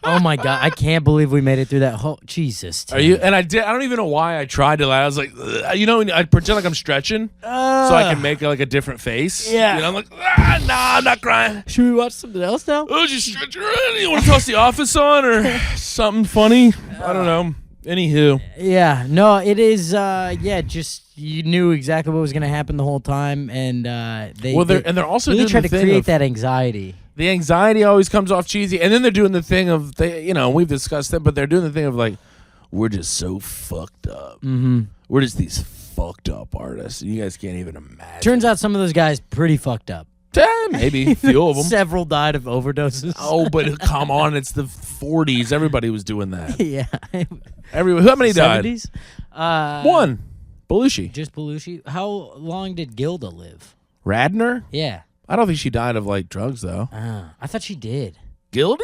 Oh my God, I can't believe we made it through that whole Jesus. Are you? And I don't even know why I tried to laugh. I was like, I pretend like I'm stretching so I can make like a different face. Yeah. I'm like, nah, I'm not crying. Should we watch something else now? Oh, just stretch around. You want to toss The Office on or something funny? I don't know. Anywho. Yeah, no, it is. Just you knew exactly what was going to happen the whole time, and they're also really doing trying the to thing create of, that anxiety. The anxiety always comes off cheesy, and then they're doing the thing of we've discussed it, but they're doing the thing of like, we're just so fucked up. Mm-hmm. We're just these fucked up artists. You guys can't even imagine. Turns out some of those guys pretty fucked up. Maybe a few of them. Several died of overdoses. Oh, but come on, it's the 40s. Everybody was doing that. Yeah. How many died? 70s? One. Belushi. Just Belushi. How long did Gilda live? Radner? Yeah. I don't think she died of like drugs though. I thought she did. Gildy?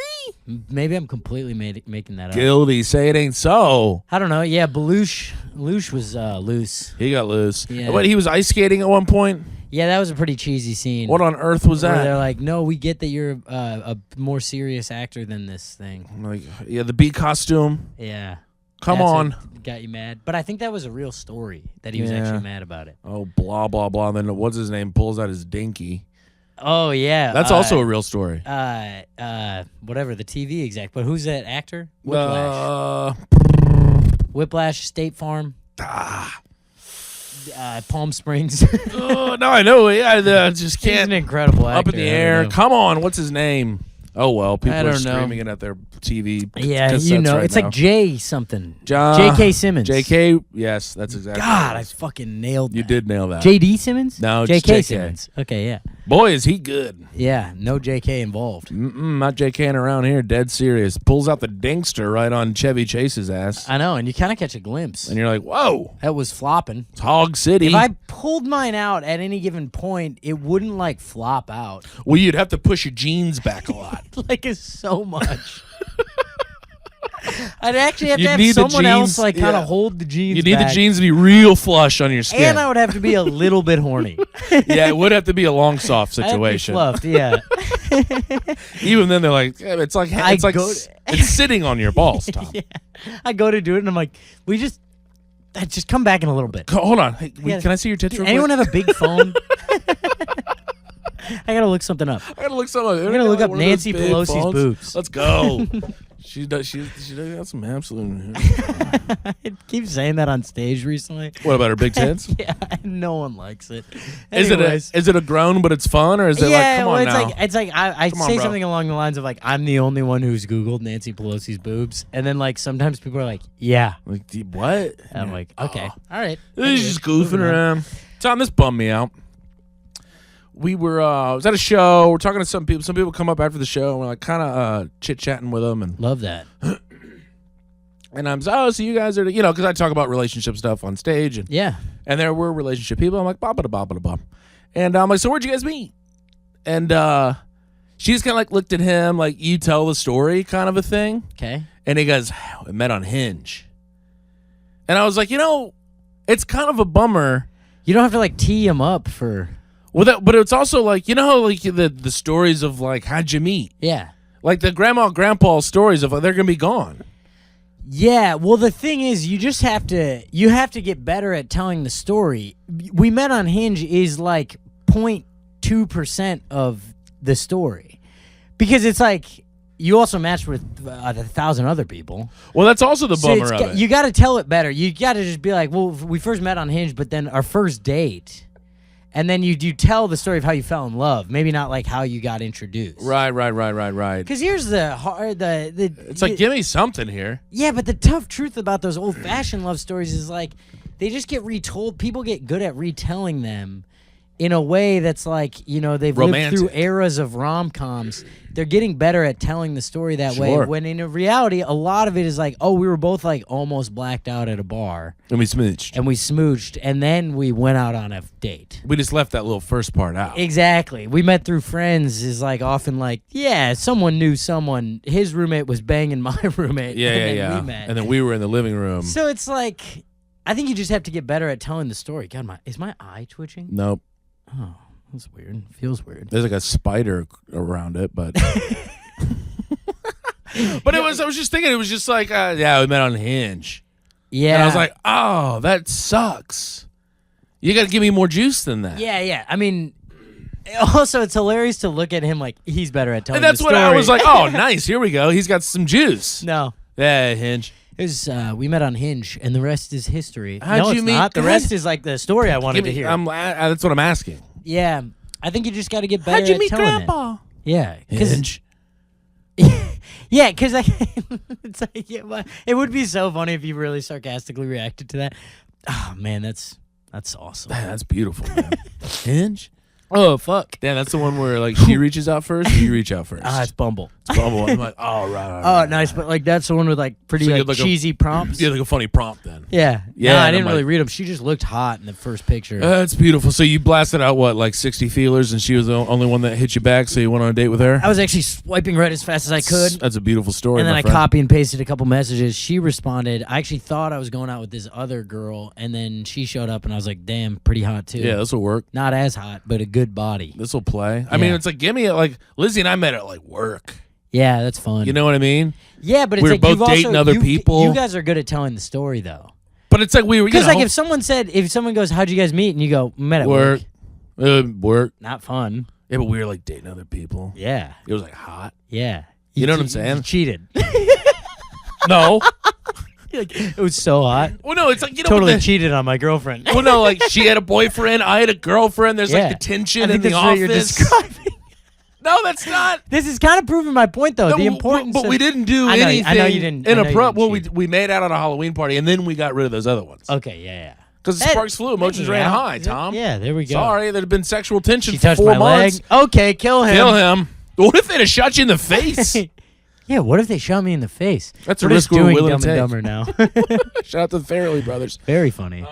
Maybe I'm completely making that up. Gildy, say it ain't so. I don't know. Yeah, Belushi was loose. He got loose. Yeah. But he was ice skating at one point. Yeah, that was a pretty cheesy scene. What on earth was where that? they're like, no, we get that you're a more serious actor than this thing. I'm like, yeah, the bee costume. Yeah. Come That's on. what got you mad. But I think that was a real story that he was Yeah. actually mad about it. Oh, blah, blah, blah. And then what's his name pulls out his dinky. Oh, yeah. That's also a real story. Whatever, the TV exec. But who's that actor? Whiplash. Whiplash, State Farm. Palm Springs. Oh, no, I know. Yeah, I just He's can't. an incredible actor. Up in the air. Come on. What's his name? Oh, well. People I are don't know. screaming it at their TV. Yeah, cassettes right it's now. like J something. Ja- J.K. Simmons. J.K. Yes, that's exactly God, what I it is. fucking nailed that. You did nail that. J.D. Simmons? No, J.K. just J.K. Simmons. Okay, yeah. Boy, is he good. Yeah, no J.K. involved. Not J.K.ing around here. Dead serious. Pulls out the Dinkster right on Chevy Chase's ass. I know, and you kind of catch a glimpse. And you're like, whoa. That was flopping. It's Hog City. If I pulled mine out at any given point, it wouldn't like flop out. Well, you'd have to push your jeans back a lot. Like it's so much. I'd actually have You'd to have need the someone else jeans- like kind yeah. of hold the jeans. You need back. the jeans to be real flush on your skin. And I would have to be a little bit horny. Yeah, it would have to be a long soft I'd have to be situation. fluffed, yeah. Even then, they're like, yeah, it's like it's sitting on your balls, Tom. Yeah. I go to do it and I'm like, just come back in a little bit. Hold on. Hey, Yeah. can I see your tits? Does real anyone quick? have a big phone? I gotta look something up. I gotta look some. I'm gonna look up Nancy Pelosi's boobs. Let's go. She does got some absolute. I keep saying that on stage recently. What about her big tits? Yeah, no one likes it. Is it a groan but it's fun, or is it like come on it's now? like it's like I Come on, say bro. something along the lines of like I'm the only one who's Googled Nancy Pelosi's boobs, and then like sometimes people are like, yeah, Like, what? and I'm like, okay, all right. He's just goofing around. Tom, this bummed me out. We were I was at a show. We're talking to some people. Some people come up after the show, and we're like kind of chit chatting with them, and Love that. I'm so you guys are because I talk about relationship stuff on stage, and Yeah. there were relationship people. I'm like ba ba da ba ba da ba, and I'm like, so where'd you guys meet? And she just kind of like looked at him like you tell the story kind of a thing, Okay. and he goes, I met on Hinge, and I was like, it's kind of a bummer. You don't have to like tee him up for. Well, but it's also like how like the stories of like how'd you meet, Yeah. like the grandma and grandpa stories of they're gonna be gone. Yeah, well the thing is you have to get better at telling the story. We met on Hinge is like 0.2% of the story. Because it's like you also matched with 1,000 other people. Well, that's also the So bummer of it. you got to tell it better. You got to just be like, well, we first met on Hinge, but then our first date. And then you tell the story of how you fell in love. Maybe not like how you got introduced. Right. Because here's the hard It's like give me something here. Yeah, but the tough truth about those old-fashioned love stories is like they just get retold. People get good at retelling them in a way that's like, they've Romantic. lived through eras of rom-coms. They're getting better at telling the story that way. Sure. When in reality, a lot of it is like, oh, we were both like almost blacked out at a bar. And we smooched. And we smooched, and then we went out on a date. We just left that little first part out. Exactly. We met through friends is like often like, yeah, someone knew someone. His roommate was banging my roommate. Yeah, and yeah. then we met. And then we were in the living room. So it's like, I think you just have to get better at telling the story. God, is my eye twitching? Nope. Oh, That's weird. Feels weird. There's like a spider around it, but but I was just thinking it was just like yeah, we met on Hinge. Yeah. And I was like, oh, that sucks. You got to give me more juice than that. Yeah. I mean, also it's hilarious to look at him like he's better at telling. And that's the what story. I was like. Oh, nice. Here we go. He's got some juice. No. Yeah, Hinge. It was, we met on Hinge, and the rest is history. How'd no, you it's meet? not. The rest is like the story I wanted to hear. That's what I'm asking. Yeah, I think you just got to get better How'd you at meet telling Grandpa? it. Yeah, Hinge. Yeah, because it's like, it would be so funny if you really sarcastically reacted to that. Oh man, that's awesome. Man, that's beautiful, man. Hinge. Oh fuck. Damn, that's the one where like she reaches out first, or you reach out first. It's Bumble. It's Bumble. I'm like, oh right. Oh, nice, but like that's the one with like pretty So you like, had, like, cheesy prompts. You had like a funny prompt then. Yeah. Yeah, No, I and didn't I'm really like- read them. She just looked hot in the first picture. That's beautiful. So you blasted out what, like 60 feelers, and she was the only one that hit you back. So you went on a date with her. I was actually swiping right as fast as I could. That's a beautiful story. And then my I friend. copy and pasted a couple messages. She responded. I actually thought I was going out with this other girl, and then she showed up, and I was like, "Damn, pretty hot too." Yeah, this will work. Not as hot, but a good body. This will play. I mean, Yeah. it's like give me like Lizzie and I met at like work. Yeah, that's fun. You know what I mean? Yeah, but it's we were like both you've dating also, other you, people. You guys are good at telling the story though. But it's like we were. Because like if someone goes, "How'd you guys meet?" and you go, "Met at work." Work. Not fun. Yeah, but we were like dating other people. Yeah. It was like hot. Yeah. You know what I'm saying? You cheated. No. It was so hot. Well, no, it's like you know. Totally cheated on my girlfriend. Well, no, like she had a boyfriend, I had a girlfriend. There's like the tension I think in the that's what you're office. describing. No, that's not. This is kind of proving my point, though. No, the importance. but of, we didn't do I know, anything. I know you didn't. In I a know you pro. didn't Well, cheat. we made out at a Halloween party, and then we got rid of those other ones. Okay, yeah. Because the sparks flew, emotions ran high. Tom. Yeah, there we go. Sorry, there'd been sexual tension She for touched 4 my months. leg. Okay, kill him. Kill him. What if they'd have shot you in the face? Yeah, what if they shot me in the face? That's a We're risk just we're doing willing Dumb to and take. Dumber now. Shout out to the Farrelly brothers. Very funny.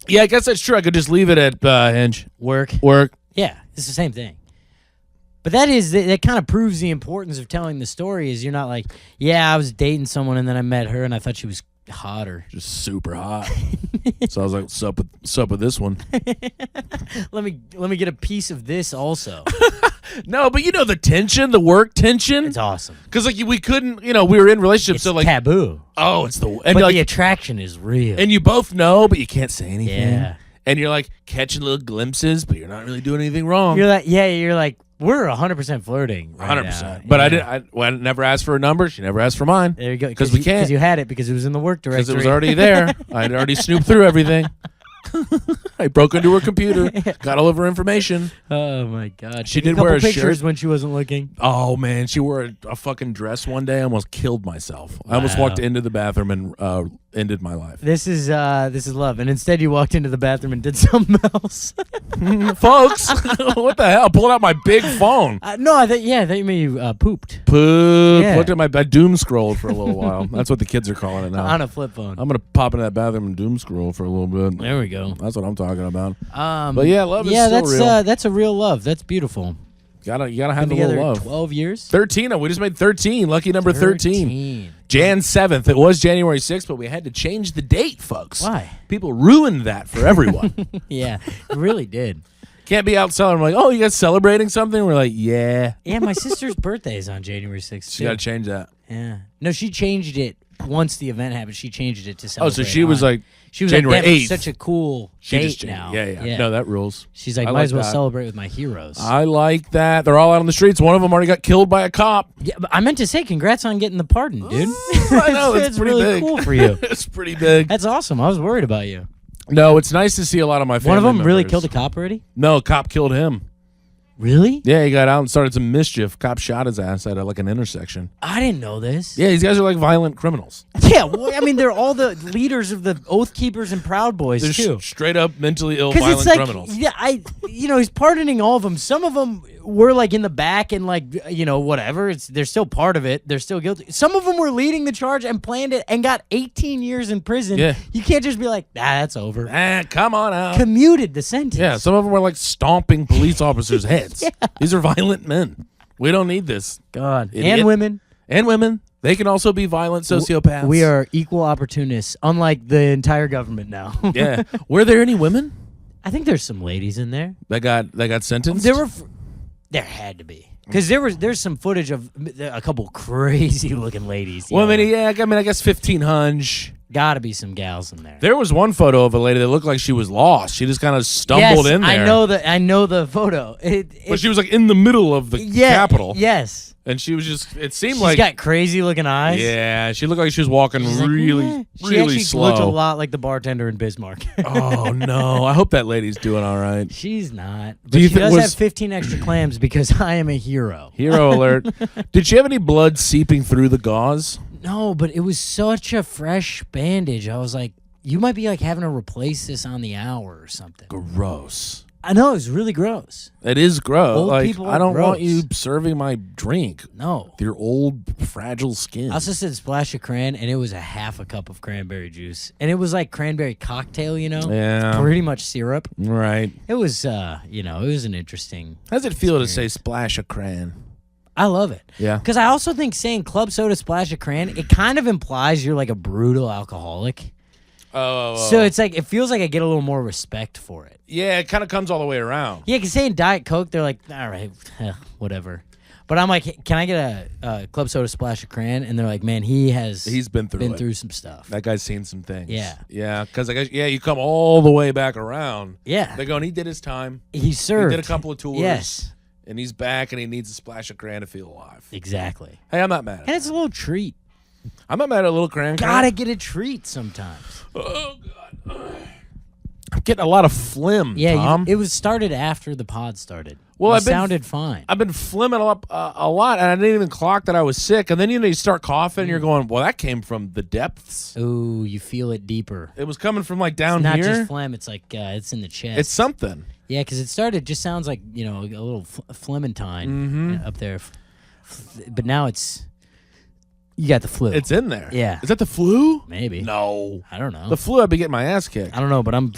Yeah, I guess that's true. I could just leave it at Hinge. Work. Yeah, it's the same thing. But that kind of proves the importance of telling the story. Is you're not like, yeah, I was dating someone and then I met her and I thought she was hotter. Just super hot. So I was like, sup with this one. Let me get a piece of this also. No, but you know the tension, the work tension. It's awesome. Because like we couldn't, we were in relationships, It's so like taboo. oh, it's the But like the attraction is real. and you both know, but you can't say anything. Yeah. And you're like catching little glimpses, but you're not really doing anything wrong. You're like, we're 100% flirting. Right 100%. now. But Yeah. I never asked for a number. She never asked for mine. There you go. Because we can't. Because you had it because it was in the work directory. Because it was already there. I'd already snooped through everything. I broke into her computer, got all of her information. Oh my God! She Took did couple wear a pictures shirt. when she wasn't looking. Oh man, she wore a fucking dress one day. I almost killed myself. I almost Wow. walked into the bathroom and ended my life. This is love, and instead you walked into the bathroom and did something else. Folks, what the hell? Pulled out my big phone. No, I thought you mean you pooped Poop. Yeah. Looked at I doom scrolled for a little while. That's what the kids are calling it now. on a flip phone. I'm gonna pop into that bathroom and doom scroll for a little bit. There we go. That's what I'm talking about. But yeah, love is still that's real. That's a real love. That's beautiful. You gotta Been have a together little love. 12 years. 13. We just made 13. Lucky number 13. Jan 7th. It was January 6th, but we had to change the date, folks. Why? People ruined that for everyone. Yeah, it really did. Can't be out celebrating. Like, oh, you guys celebrating something? We're like, yeah. Yeah, my sister's birthday is on January 6th. She got to change that. Yeah. No, she changed it once the event happened. She changed it to Oh, celebrate. so she was on. like, She was January like, damn, it's 8th. such a cool She date just changed. now. Yeah. No, that rules. She's like, I might like as well that. celebrate with my heroes. I like that. They're all out on the streets. One of them already got killed by a cop. Yeah, but I meant to say, congrats on getting the pardon, dude. I know. It's It's pretty really big. cool for you. It's pretty big. That's awesome. I was worried about you. No, it's nice to see a lot of my family One of them really members. killed a cop already? No, cop killed him. Really? Yeah, he got out and started some mischief. Cop shot his ass at like an intersection. I didn't know this. Yeah, these guys are like violent criminals. Yeah, well, I mean, they're all the leaders of the Oath Keepers and Proud Boys, They're too. straight up mentally ill, Because violent it's like, criminals. yeah, he's pardoning all of them. Some of them were like in the back and like, whatever. They're still part of it. They're still guilty. Some of them were leading the charge and planned it and got 18 years in prison. Yeah. You can't just be like, that's over. Come on out. Commuted the sentence. Yeah, some of them were like stomping police officers' heads. These are violent men. We don't need this. God. Idiot. And women. And women. They can also be violent sociopaths. We are equal opportunists, unlike the entire government now. Yeah. Were there any women? I think there's some ladies in there. That got sentenced? There had to be. Because there's some footage of a couple crazy looking ladies. Well, I guess 1,500. Got to be some gals in there. There was one photo of a lady that looked like she was lost. She just kind of stumbled in there. I know the photo. But she was like in the middle of the Capitol. Yes. And she was just, it seemed She's like. got crazy looking eyes. Yeah, she looked like she was walking really She actually slow. looked a lot like the bartender in Bismarck. Oh, no. I hope that lady's doing all right. She's not. But she does have 15 extra clams because I am a hero. Hero alert. Did she have any blood seeping through the gauze? No, but it was such a fresh bandage. I was like, you might be like having to replace this on the hour or something. Gross. I know, it was really gross. It is gross. Old like, people I don't gross. want you serving my drink. No. With your old, fragile skin. I also said splash of cran, and it was a half a cup of cranberry juice. And it was like cranberry cocktail, Yeah. Pretty much syrup. Right. It was, it was an interesting. How does it feel to say splash of cran? I love it. Yeah. Because I also think saying club soda splash of cran, it kind of implies you're like a brutal alcoholic. Oh. So it's like, it feels like I get a little more respect for it. Yeah, it kind of comes all the way around. Yeah, because saying Diet Coke, they're like, all right, whatever. But I'm like, can I get a club soda splash of cran? And they're like, man, he's been through some stuff. That guy's seen some things. Yeah. Yeah, because I guess, you come all the way back around. Yeah. They're going, he did his time. He served. He did a couple of tours. Yes. And he's back, and he needs a splash of cran to feel alive. Exactly. Hey, I'm not mad at And it's a little treat. I'm not mad at a little cran. Gotta get a treat sometimes. Oh, God. I'm getting a lot of phlegm, Yeah, Tom. it was started after the pod started. Well, it sounded fine. I've been phlegming a lot, and I didn't even clock that I was sick. And then you start coughing, and you're going, well, that came from the depths. Ooh, you feel it deeper. It was coming from like down It's not here. just phlegm. It's like it's in the chest. It's something. Yeah, because it started. Just sounds like a little phlegmentine up there, but now it's. You got the flu. It's in there. Yeah. Is that the flu? Maybe. No. I don't know. The flu, I'd be getting my ass kicked. I don't know, but I'm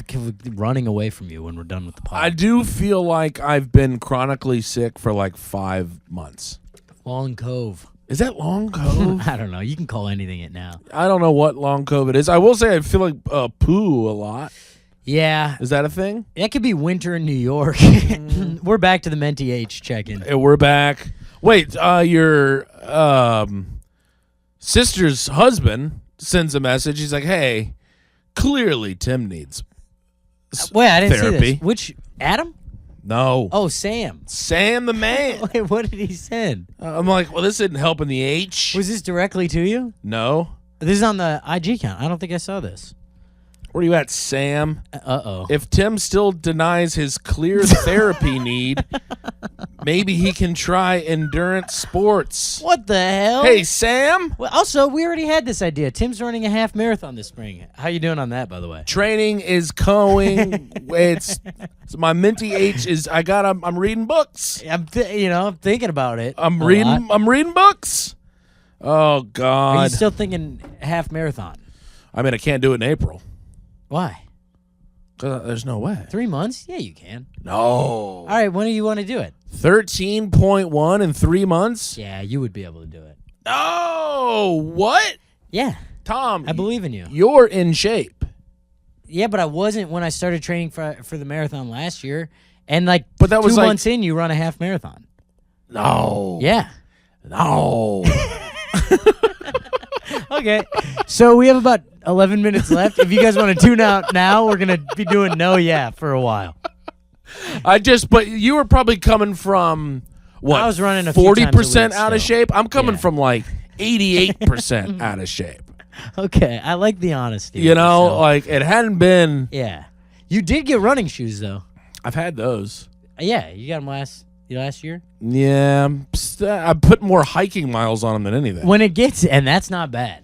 running away from you when we're done with the pod. I do feel like I've been chronically sick for like 5 months. Long Cove. Is that long cove? I don't know. You can call anything it now. I don't know what long cove it is. I will say I feel like poo a lot. Yeah. Is that a thing? That could be winter in New York. We're back to the Menti H check-in. Hey, we're back. Wait, your sister's husband sends a message. He's like, hey, clearly Tim needs Wait, I didn't therapy. see this. Which, Adam? No. Oh, Sam. Sam the man. Wait, what did he send? I'm like, well, this isn't helping the H. Was this directly to you? No. This is on the IG account. I don't think I saw this. Where are you at, Sam? Uh-oh. If Tim still denies his clear therapy need, maybe he can try endurance sports. What the hell? Hey, Sam. Well, also, we already had this idea. Tim's running a half marathon this spring. How you doing on that, by the way? Training is going. it's my Menti H is. I'm reading books. I'm thinking about it. I'm a reading. lot. I'm reading books. Oh Are God. you still thinking half marathon? I mean, I can't do it in April. Why? 'Cause there's no way. 3 months? Yeah, you can. No. All right, when do you want to do it? 13.1 in 3 months. Yeah, you would be able to do it. No. What? Yeah, Tom, I believe in you. you're in shape. Yeah, but I wasn't when I started training for the marathon last year. And like, But that was 2 like- months in, you run a half marathon. No. Yeah. No. Okay. So we have about 11 minutes left. If you guys want to tune out now, we're going to be doing no yeah for a while. But you were probably coming from what? I was running a few times a 40% week out of still. shape. I'm coming Yeah. from like 88% out of shape. Okay. I like the honesty. You with know, yourself. like it hadn't been. Yeah. You did get running shoes, though. I've had those. Yeah. You got them last year? Yeah, I put more hiking miles on them than anything. When it gets, and that's not bad.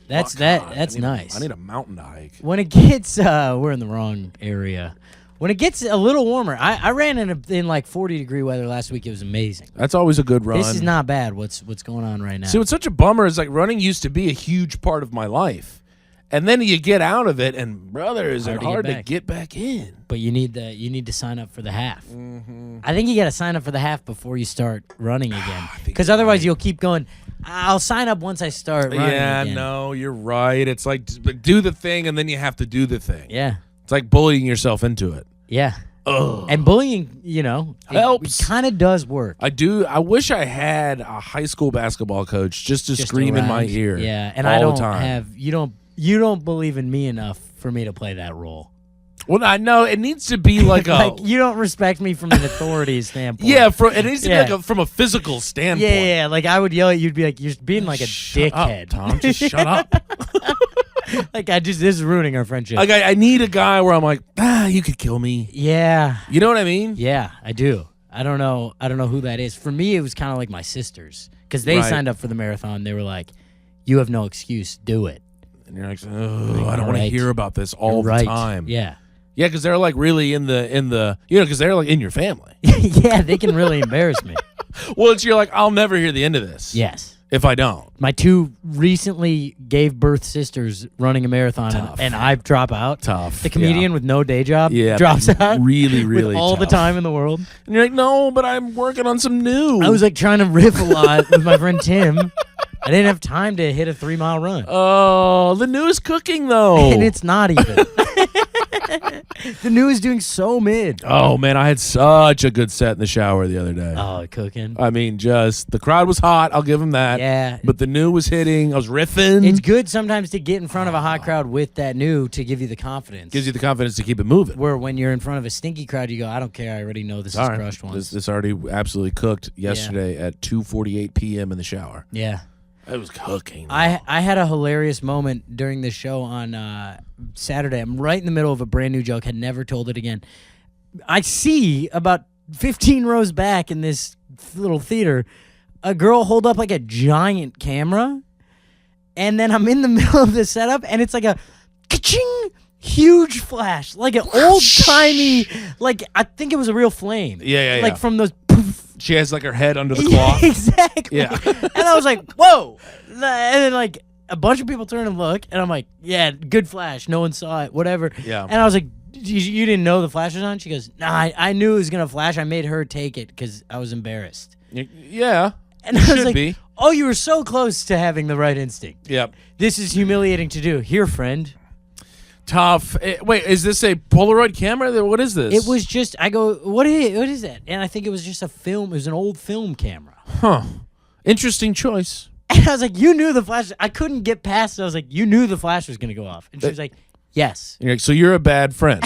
That's Oh, God, that's nice. I need a mountain to hike. When it gets, we're in the wrong area. When it gets a little warmer, I ran in like 40-degree weather last week. It was amazing. That's always a good run. This is not bad. What's going on right now? See, what's such a bummer is like running used to be a huge part of my life, and then you get out of it, and brother, is it hard to get back in. But you need to sign up for the half. I think you got to sign up for the half before you start running again, because otherwise you'll keep going. I'll sign up once I start running Yeah, again. no, you're right. It's like do the thing, and then you have to do the thing. Yeah. It's like bullying yourself into it. Yeah. Ugh. And bullying, you know, Helps. It kind of does work. I wish I had a high school basketball coach just to scream in my around. ear. Yeah, and all I don't the time. have you don't believe in me enough for me to play that role. Well, I know it needs to be like a Like you don't respect me from an authority standpoint. yeah. It needs to be Yeah. like from a physical standpoint. Yeah. Like I would yell at you, you'd be like, you're being like a Shut dickhead. up, Tom. Just shut up. Like this is ruining our friendship. Like I need a guy where I'm like, you could kill me. Yeah. You know what I mean? Yeah, I do. I don't know who that is. For me, it was kind of like my sisters because they Right. signed up for the marathon. They were like, "You have no excuse. Do it." And you're like, I don't want to Right. hear about this all You're the right. time. Yeah. Yeah, because they're like really in the because they're like in your family. Yeah, they can really embarrass me. Well, you're like, I'll never hear the end of this. Yes. If I don't. My 2 recently gave birth sisters running a marathon, Tough. and I drop out. Tough. The comedian with no day job Yeah. drops out. Really, with really all the tough. time in the world. And you're like, no, but I'm working on some new. I was like trying to riff a lot with my friend Tim. I didn't have time to hit a 3-mile run. oh, the new is cooking though. And it's not even. The new is doing so mid. Oh man, I had such a good set in the shower the other day. Oh, cooking. I mean, just the crowd was hot. I'll give them that. Yeah. But the new was hitting. I was riffing. It's good sometimes to get in front of a hot crowd with that new to give you the confidence. Gives you the confidence to keep it moving. Where when you're in front of a stinky crowd, you go, I don't care. I already know this is All right. crushed once. This already absolutely cooked yesterday at 2:48 p.m. in the shower. Yeah. It was cooking. I had a hilarious moment during the show on Saturday. I'm right in the middle of a brand new joke. Had never told it again. I see about 15 rows back in this little theater a girl hold up like a giant camera, and then I'm in the middle of the setup, and it's like a ka-ching, huge flash, like an old timey, like I think it was a real flame. Yeah. Like from those. Poof. She has like her head under the cloth. Exactly. Yeah. And I was like, whoa. And then like a bunch of people turn and look, and I'm like, yeah, good flash. No one saw it, whatever. Yeah. And I was like, you didn't know the flash was on? She goes, nah, I knew it was going to flash. I made her take it because I was embarrassed. Yeah. And I was Should like, be. oh, you were so close to having the right instinct. Yep. This is humiliating to do. Here, friend. Tough. Wait, is this a Polaroid camera? What is this? It was just, I go, what is that? And I think it was just a film. It was an old film camera. Huh. Interesting choice. And I was like, you knew the flash. I couldn't get past it. I was like, you knew the flash was going to go off. And she was like, yes. You're like, so you're a bad friend.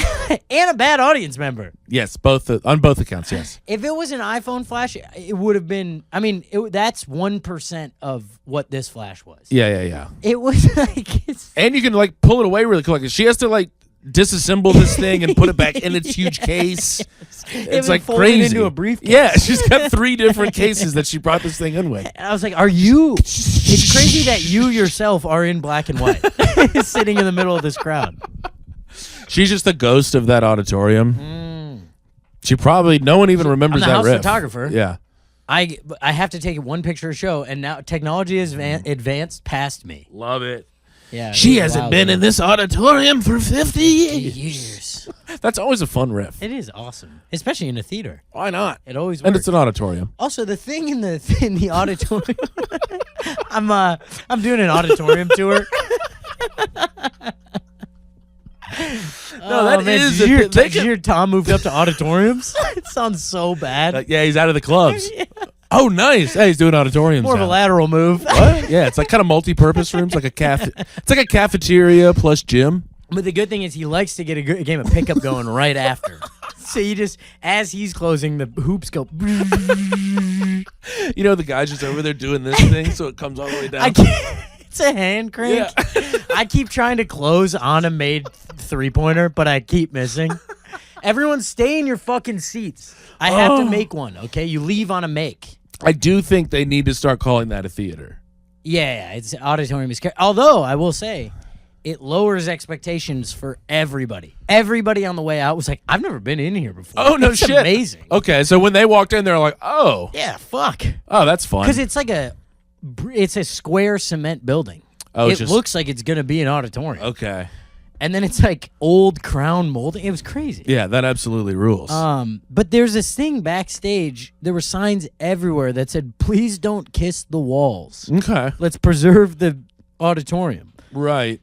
And a bad audience member. Yes, on both accounts, yes. If it was an iPhone flash, it would have been, I mean, that's 1% of what this flash was. Yeah. It was like, And you can like pull it away really quick. She has to like disassemble this thing and put it back in its huge case. It's like crazy. Into a briefcase. Yeah, she's got 3 different cases that she brought this thing in with. And I was like, it's crazy that you yourself are in black and white, sitting in the middle of this crowd. She's just the ghost of that auditorium. She probably, no one even remembers I'm the that house riff. photographer. Yeah. I have to take one picture a show, and now technology has advanced past me. Love it. Yeah, She it's hasn't wild, been man. in this auditorium for 50 years. years. That's always a fun riff. It is awesome, especially in a theater. Why not? It always works. And it's an auditorium. Also, the thing in the auditorium, I'm doing an auditorium tour. No, that man, is did you a hear- they did you can- hear Tom moved up to auditoriums? It sounds so bad. Yeah, he's out of the clubs. Oh, nice. Hey, he's doing auditoriums More of a now. lateral move. What? Yeah, it's like kind of multi-purpose rooms, like it's like a cafeteria plus gym. But the good thing is he likes to get a game of pickup going right after. So you just, as he's closing, the hoops go. You know, the guy's just over there doing this thing, so it comes all the way down. I can't, it's a hand crank. Yeah. I keep trying to close on a made 3-pointer, but I keep missing. Everyone stay in your fucking seats. I have to make one, okay? You leave on a make. I do think they need to start calling that a theater. Yeah, it's auditorium is. Although I will say, it lowers expectations for everybody. Everybody on the way out was like, "I've never been in here before." Oh, no It's shit. Amazing. Okay, so when they walked in, they're like, oh. Yeah, fuck. Oh, that's fun. Because it's like it's a square cement building. Oh, it it's just- looks like it's gonna be an auditorium. Okay. And then it's like old crown molding. It was crazy. Yeah, that absolutely rules. But there's this thing backstage. There were signs everywhere that said, "Please don't kiss the walls. Okay. Let's preserve the auditorium." Right.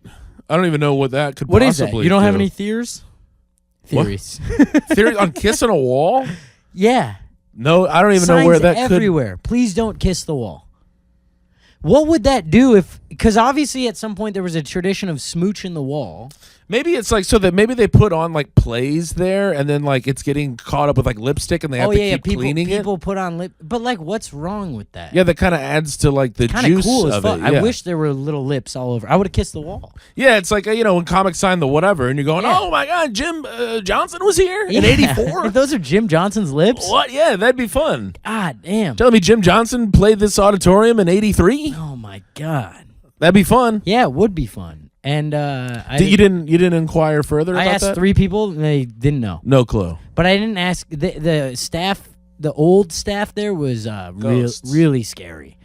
I don't even know what that could What is possibly that? You don't have do. any theaters? theories. Theory on kissing a wall? Yeah. No, I don't even know where that everywhere. Please don't kiss the wall. What would that do if? Because obviously, at some point there was a tradition of smooching the wall. Maybe it's like so that maybe they put on like plays there, and then like it's getting caught up with like lipstick, and they have to keep cleaning it. People put on lip, but like, what's wrong with that? Yeah, that kind of adds to like the juice cool as of fuck. it. I Yeah. wish there were little lips all over. I would have kissed the wall. Yeah, it's like when comics sign the whatever, and you're going, oh my god, Jim Johnson was here in '84. If those are Jim Johnson's lips. What? Yeah, that'd be fun. God damn. Telling me Jim Johnson played this auditorium in '83. Oh my god. That'd be fun. Yeah, it would be fun. And you didn't inquire further about that? I asked 3 people, and they didn't know. No clue. But I didn't ask the staff. The old staff there was really scary.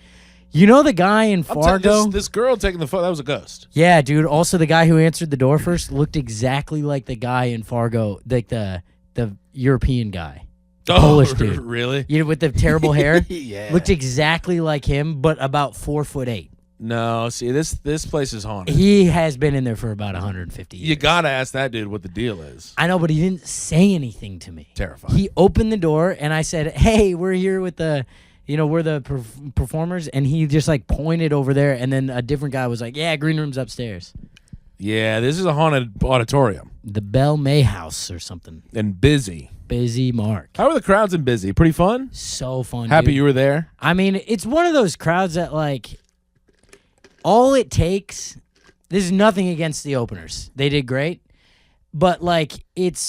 You know the guy in Fargo? This girl taking the photo, that was a ghost. Yeah, dude. Also, the guy who answered the door first looked exactly like the guy in Fargo, like the European guy. The Polish dude. Really? You know, with the terrible hair? Yeah. Looked exactly like him, but about 4'8". No, see, this place is haunted. He has been in there for about 150 years. You gotta ask that dude what the deal is. I know, but he didn't say anything to me. Terrifying. He opened the door, and I said, hey, we're here with the, we're the performers, and he just, like, pointed over there, and then a different guy was like, yeah, green room's upstairs. Yeah, this is a haunted auditorium. The Bell May House or something. And busy. Bismarck. How are the crowds in Busy? Pretty fun? So fun, Happy dude. you were there? I mean, it's one of those crowds that, like, all it takes, there's nothing against the openers. They did great. But, like,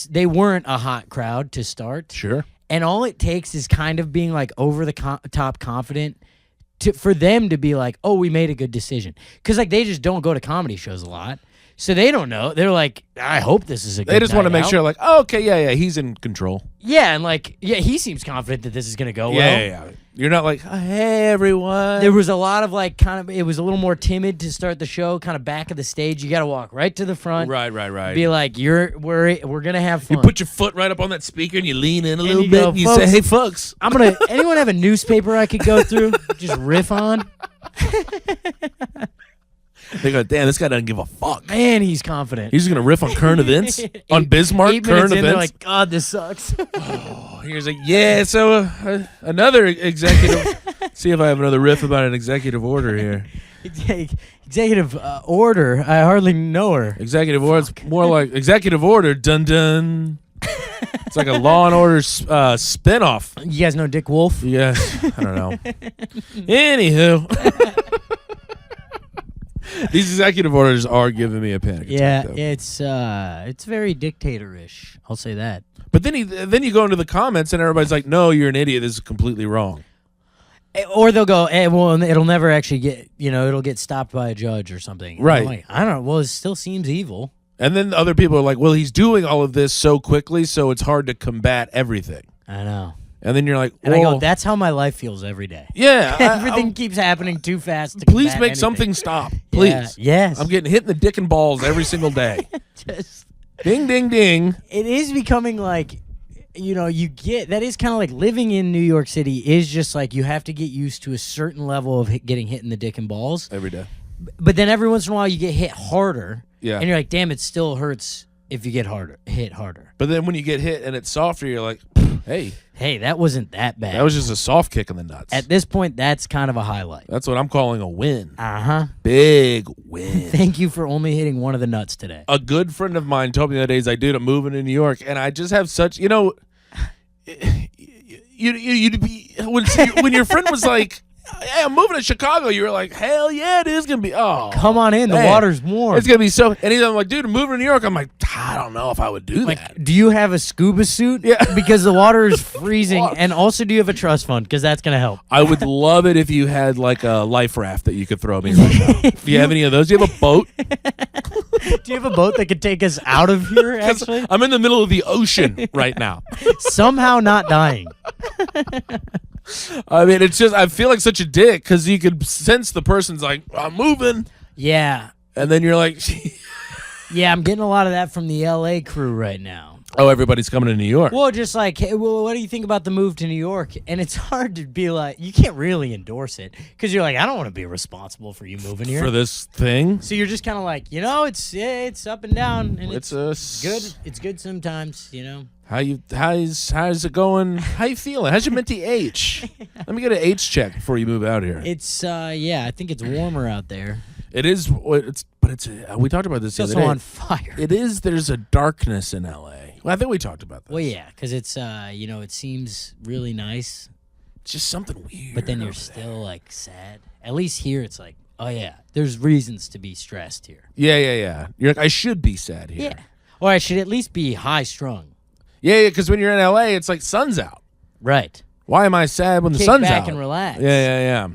they weren't a hot crowd to start. Sure. And all it takes is kind of being, like, over the top confident for them to be like, oh, we made a good decision. Because, like, they just don't go to comedy shows a lot. So they don't know. They're like, I hope this is a good They just want to night make out. sure, like, oh, okay, yeah, he's in control. Yeah, and, like, he seems confident that this is going to go well. Yeah. You're not like, oh, hey, everyone. There was a lot of, like, it was a little more timid to start the show, kind of back of the stage. You got to walk right to the front. Right. Be like, we're going to have fun. You put your foot right up on that speaker and you lean in a little you bit go, and you say, hey, folks. Anyone have a newspaper I could go through? Just riff on? They go, damn, this guy doesn't give a fuck. Man, he's confident. He's going to riff on current events? On Bismarck, 8 current minutes in, events? they're like, God, this sucks. Here's like, yeah, so another executive. See if I have another riff about an executive order here. Executive order. I hardly know her. Executive order. It's more like executive order. Dun dun. It's like a Law and Order spinoff. You guys know Dick Wolf? Yes. I don't know. Anywho. These executive orders are giving me a panic attack. Yeah, it's very dictatorish. I'll say that. But then you go into the comments and everybody's like, "No, you're an idiot. This is completely wrong." Or they'll go, well, it'll never actually get, it'll get stopped by a judge or something. Right. I'm like, I don't know. Well, it still seems evil. And then other people are like, "Well, he's doing all of this so quickly, so it's hard to combat everything." I know. And then you're like, and I go, that's how my life feels every day. Yeah. Everything keeps happening too fast to please combat make anything. something stop. Please. Yeah. Yes. I'm getting hit in the dick and balls every single day. Just ding, ding, ding. It is becoming like, you get, that is kind of like living in New York City is just like you have to get used to a certain level of getting hit in the dick and balls. Every day. But then every once in a while you get hit harder. Yeah. And you're like, damn, it still hurts if you get hit harder. But then when you get hit and it's softer, you're like, hey, that wasn't that bad. That was just a soft kick in the nuts. At this point, that's kind of a highlight. That's what I'm calling a win. Uh-huh. Big win. Thank you for only hitting one of the nuts today. A good friend of mine told me the other day, he's like, dude, I'm moving to New York, and I just have such, when your friend was like, hey, I'm moving to Chicago, you were like, hell yeah, it is going to be, come on in, the water's warm. It's going to be so, and I'm like, dude, I'm moving to New York. I'm like, I don't know if I would do that. Do you have a scuba suit? Yeah. Because the water is freezing, and also do you have a trust fund? Because that's going to help. I would love it if you had like a life raft that you could throw me right now. Do you have any of those? Do you have a boat? Do you have a boat that could take us out of here, actually? I'm in the middle of the ocean right now. Somehow not dying. I mean, it's just, I feel like such a dick because you could sense the person's like, I'm moving. Yeah. And then you're like, yeah, I'm getting a lot of that from the LA crew right now. Oh, everybody's coming to New York. Well, just like, hey, well, what do you think about the move to New York? And it's hard to be like, you can't really endorse it because you're like, I don't want to be responsible for you moving here For this thing? So you're just kind of like, it's up and down, and it's good. It's good sometimes, How's it going? How you feeling? How's your minty H? Let me get an H check before you move out here. It's I think it's warmer out there. It is. We talked about this the It's other also day. on fire. It is. There's a darkness in L.A. Well, I think we talked about this. Well, yeah, because it's it seems really nice, It's just something weird. but then you're still like sad. At least here, it's like, oh yeah, there's reasons to be stressed here. Yeah. You're like, I should be sad here. Yeah, or I should at least be high strung. Yeah, because when you're in L.A., it's like sun's out. Right. Why am I sad when the Kick sun's back out? and relax. Yeah.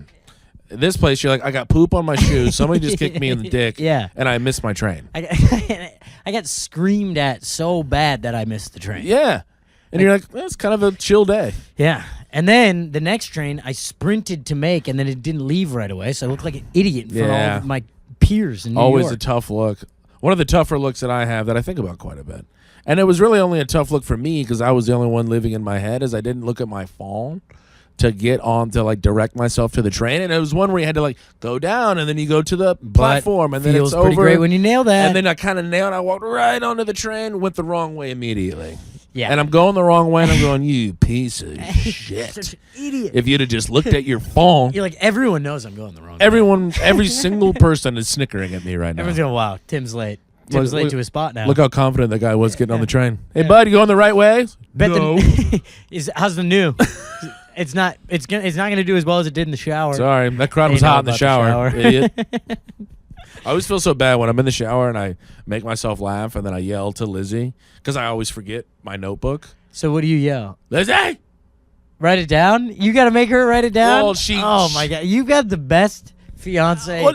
This place, you're like, I got poop on my shoes. Somebody just kicked me in the dick. Yeah. And I missed my train. I got screamed at so bad that I missed the train. Yeah. And you're like, it's kind of a chill day. Yeah. And then the next train I sprinted to make, and then it didn't leave right away, so I looked like an idiot in front of all of my peers in New Always York. a tough look. One of the tougher looks that I have that I think about quite a bit. And it was really only a tough look for me because I was the only one living in my head, as I didn't look at my phone to get on to like direct myself to the train. And it was one where you had to like go down, and then you go to the platform, and then feels it's pretty over. great when you nail that. And then I kind of nailed. I walked right onto the train, went the wrong way immediately. Yeah. And I'm going the wrong way, and I'm going, you piece of shit. Such an idiot. If you'd have just looked at your phone, You're like, everyone knows I'm going the wrong way. every single person is snickering at me right now. Everyone's going, wow, Tim's late. Tim's late to his spot now. Look how confident that guy was getting on the train. Hey, bud, you going the right way? Bet No. how's the new? It's not gonna do as well as it did in the shower. Sorry, that crowd They was know hot in the about the shower. shower. Idiot. I always feel so bad when I'm in the shower and I make myself laugh and then I yell to Lizzie because I always forget my notebook. So what do you yell? Lizzie! Write it down? You gotta make her write it down? Well, oh my god, you got the best fiance Well,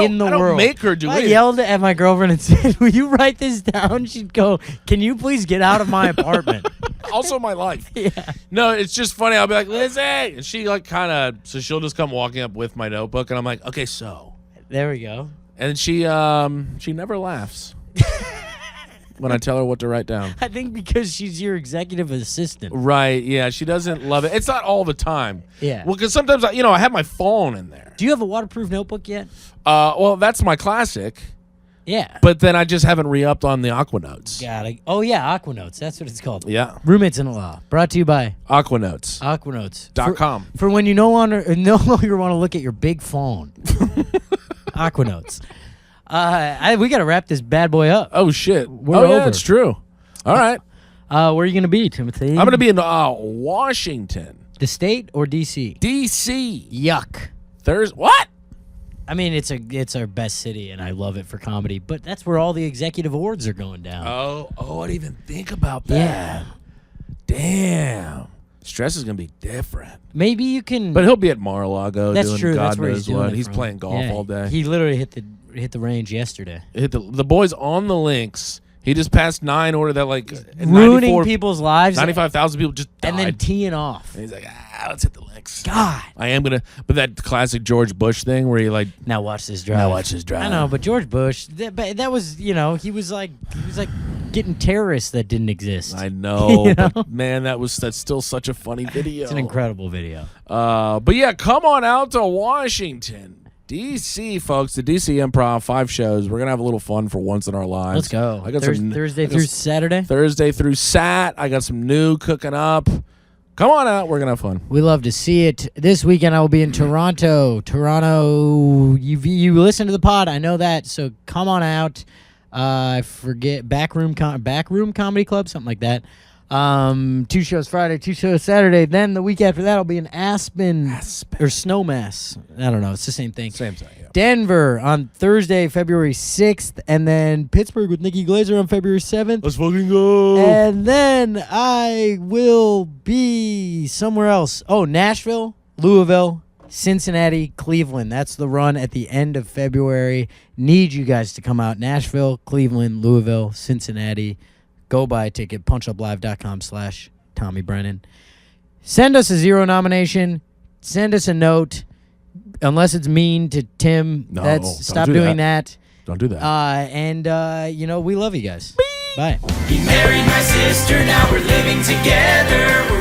in the I don't world. make her do If I it. yelled at my girlfriend and said, "Will you write this down?" She'd go, "Can you please get out of my apartment?" Also my life. Yeah. No, it's just funny. I'll be like, Lizzie! And she like kind of, so she'll just come walking up with my notebook and I'm like, okay, so. There we go. And she never laughs when I tell her what to write down. I think because she's your executive assistant. Right, yeah, she doesn't love it. It's not all the time. Yeah. Well, because sometimes, I have my phone in there. Do you have a waterproof notebook yet? Well, that's my classic, Yeah. but then I just haven't re-upped on the Aquanotes. Got it. Oh yeah, Aquanotes. That's what it's called. Yeah, Roommates in Law. Brought to you by Aquanotes. Aquanotes.com. .com. For when you no longer want to look at your big phone. Aquanotes. We got to wrap this bad boy up. Oh, shit. We're Yeah, over. it's true. All right. Where are you going to be, Timothy? I'm going to be in Washington. The state or D.C.? D.C. Yuck. Thursday. What? I mean, it's our best city, and I love it for comedy. But that's where all the executive awards are going down. Oh, I didn't even think about that. Yeah. Damn. Stress is going to be different. Maybe you can. But he'll be at Mar-a-Lago that's doing true. God That's where knows he's doing what. it He's from. playing golf Yeah, all day. He literally hit the range yesterday. Hit the boys on the links. He just passed 9 order that like Ruining 94 people's lives. 95,000 people just died. and then teeing off. And he's like, let's hit the links. God. I am gonna, but that classic George Bush thing where he like, Now watch this drive. now watch this drive. I know, but George Bush, that was, he was like getting terrorists that didn't exist. I know, You know? but man, that's still such a funny video. It's an incredible video. But yeah, come on out to Washington, D.C., folks. The D.C. Improv, 5 shows. We're gonna have a little fun for once in our lives. Let's go. I got Thursday through Saturday. Thursday through Sat. I got some new cooking up. Come on out. We're gonna have fun. We love to see it. This weekend I will be in Toronto. You listen to the pod. I know that. So come on out. I forget Backroom Comedy Club, something like that. 2 shows Friday, 2 shows Saturday. Then the week after that I'll be in Aspen. Or Snowmass. I don't know. It's the same thing. Same thing. Yeah. Denver on Thursday, February 6th, and then Pittsburgh with Nikki Glazer on February 7th. Let's fucking go. And then I will be somewhere else. Oh, Nashville, Louisville, Cincinnati, Cleveland. That's the run at the end of February. Need you guys to come out. Nashville, Cleveland, Louisville, Cincinnati. Go buy a ticket. PunchUpLive.com/Tommy Brennan. Send us a 0 nomination. Send us a note. Unless it's mean to Tim. No, don't Stop do doing that. Don't do that. And we love you guys. Beep. Bye. He married my sister, now we're living together. We're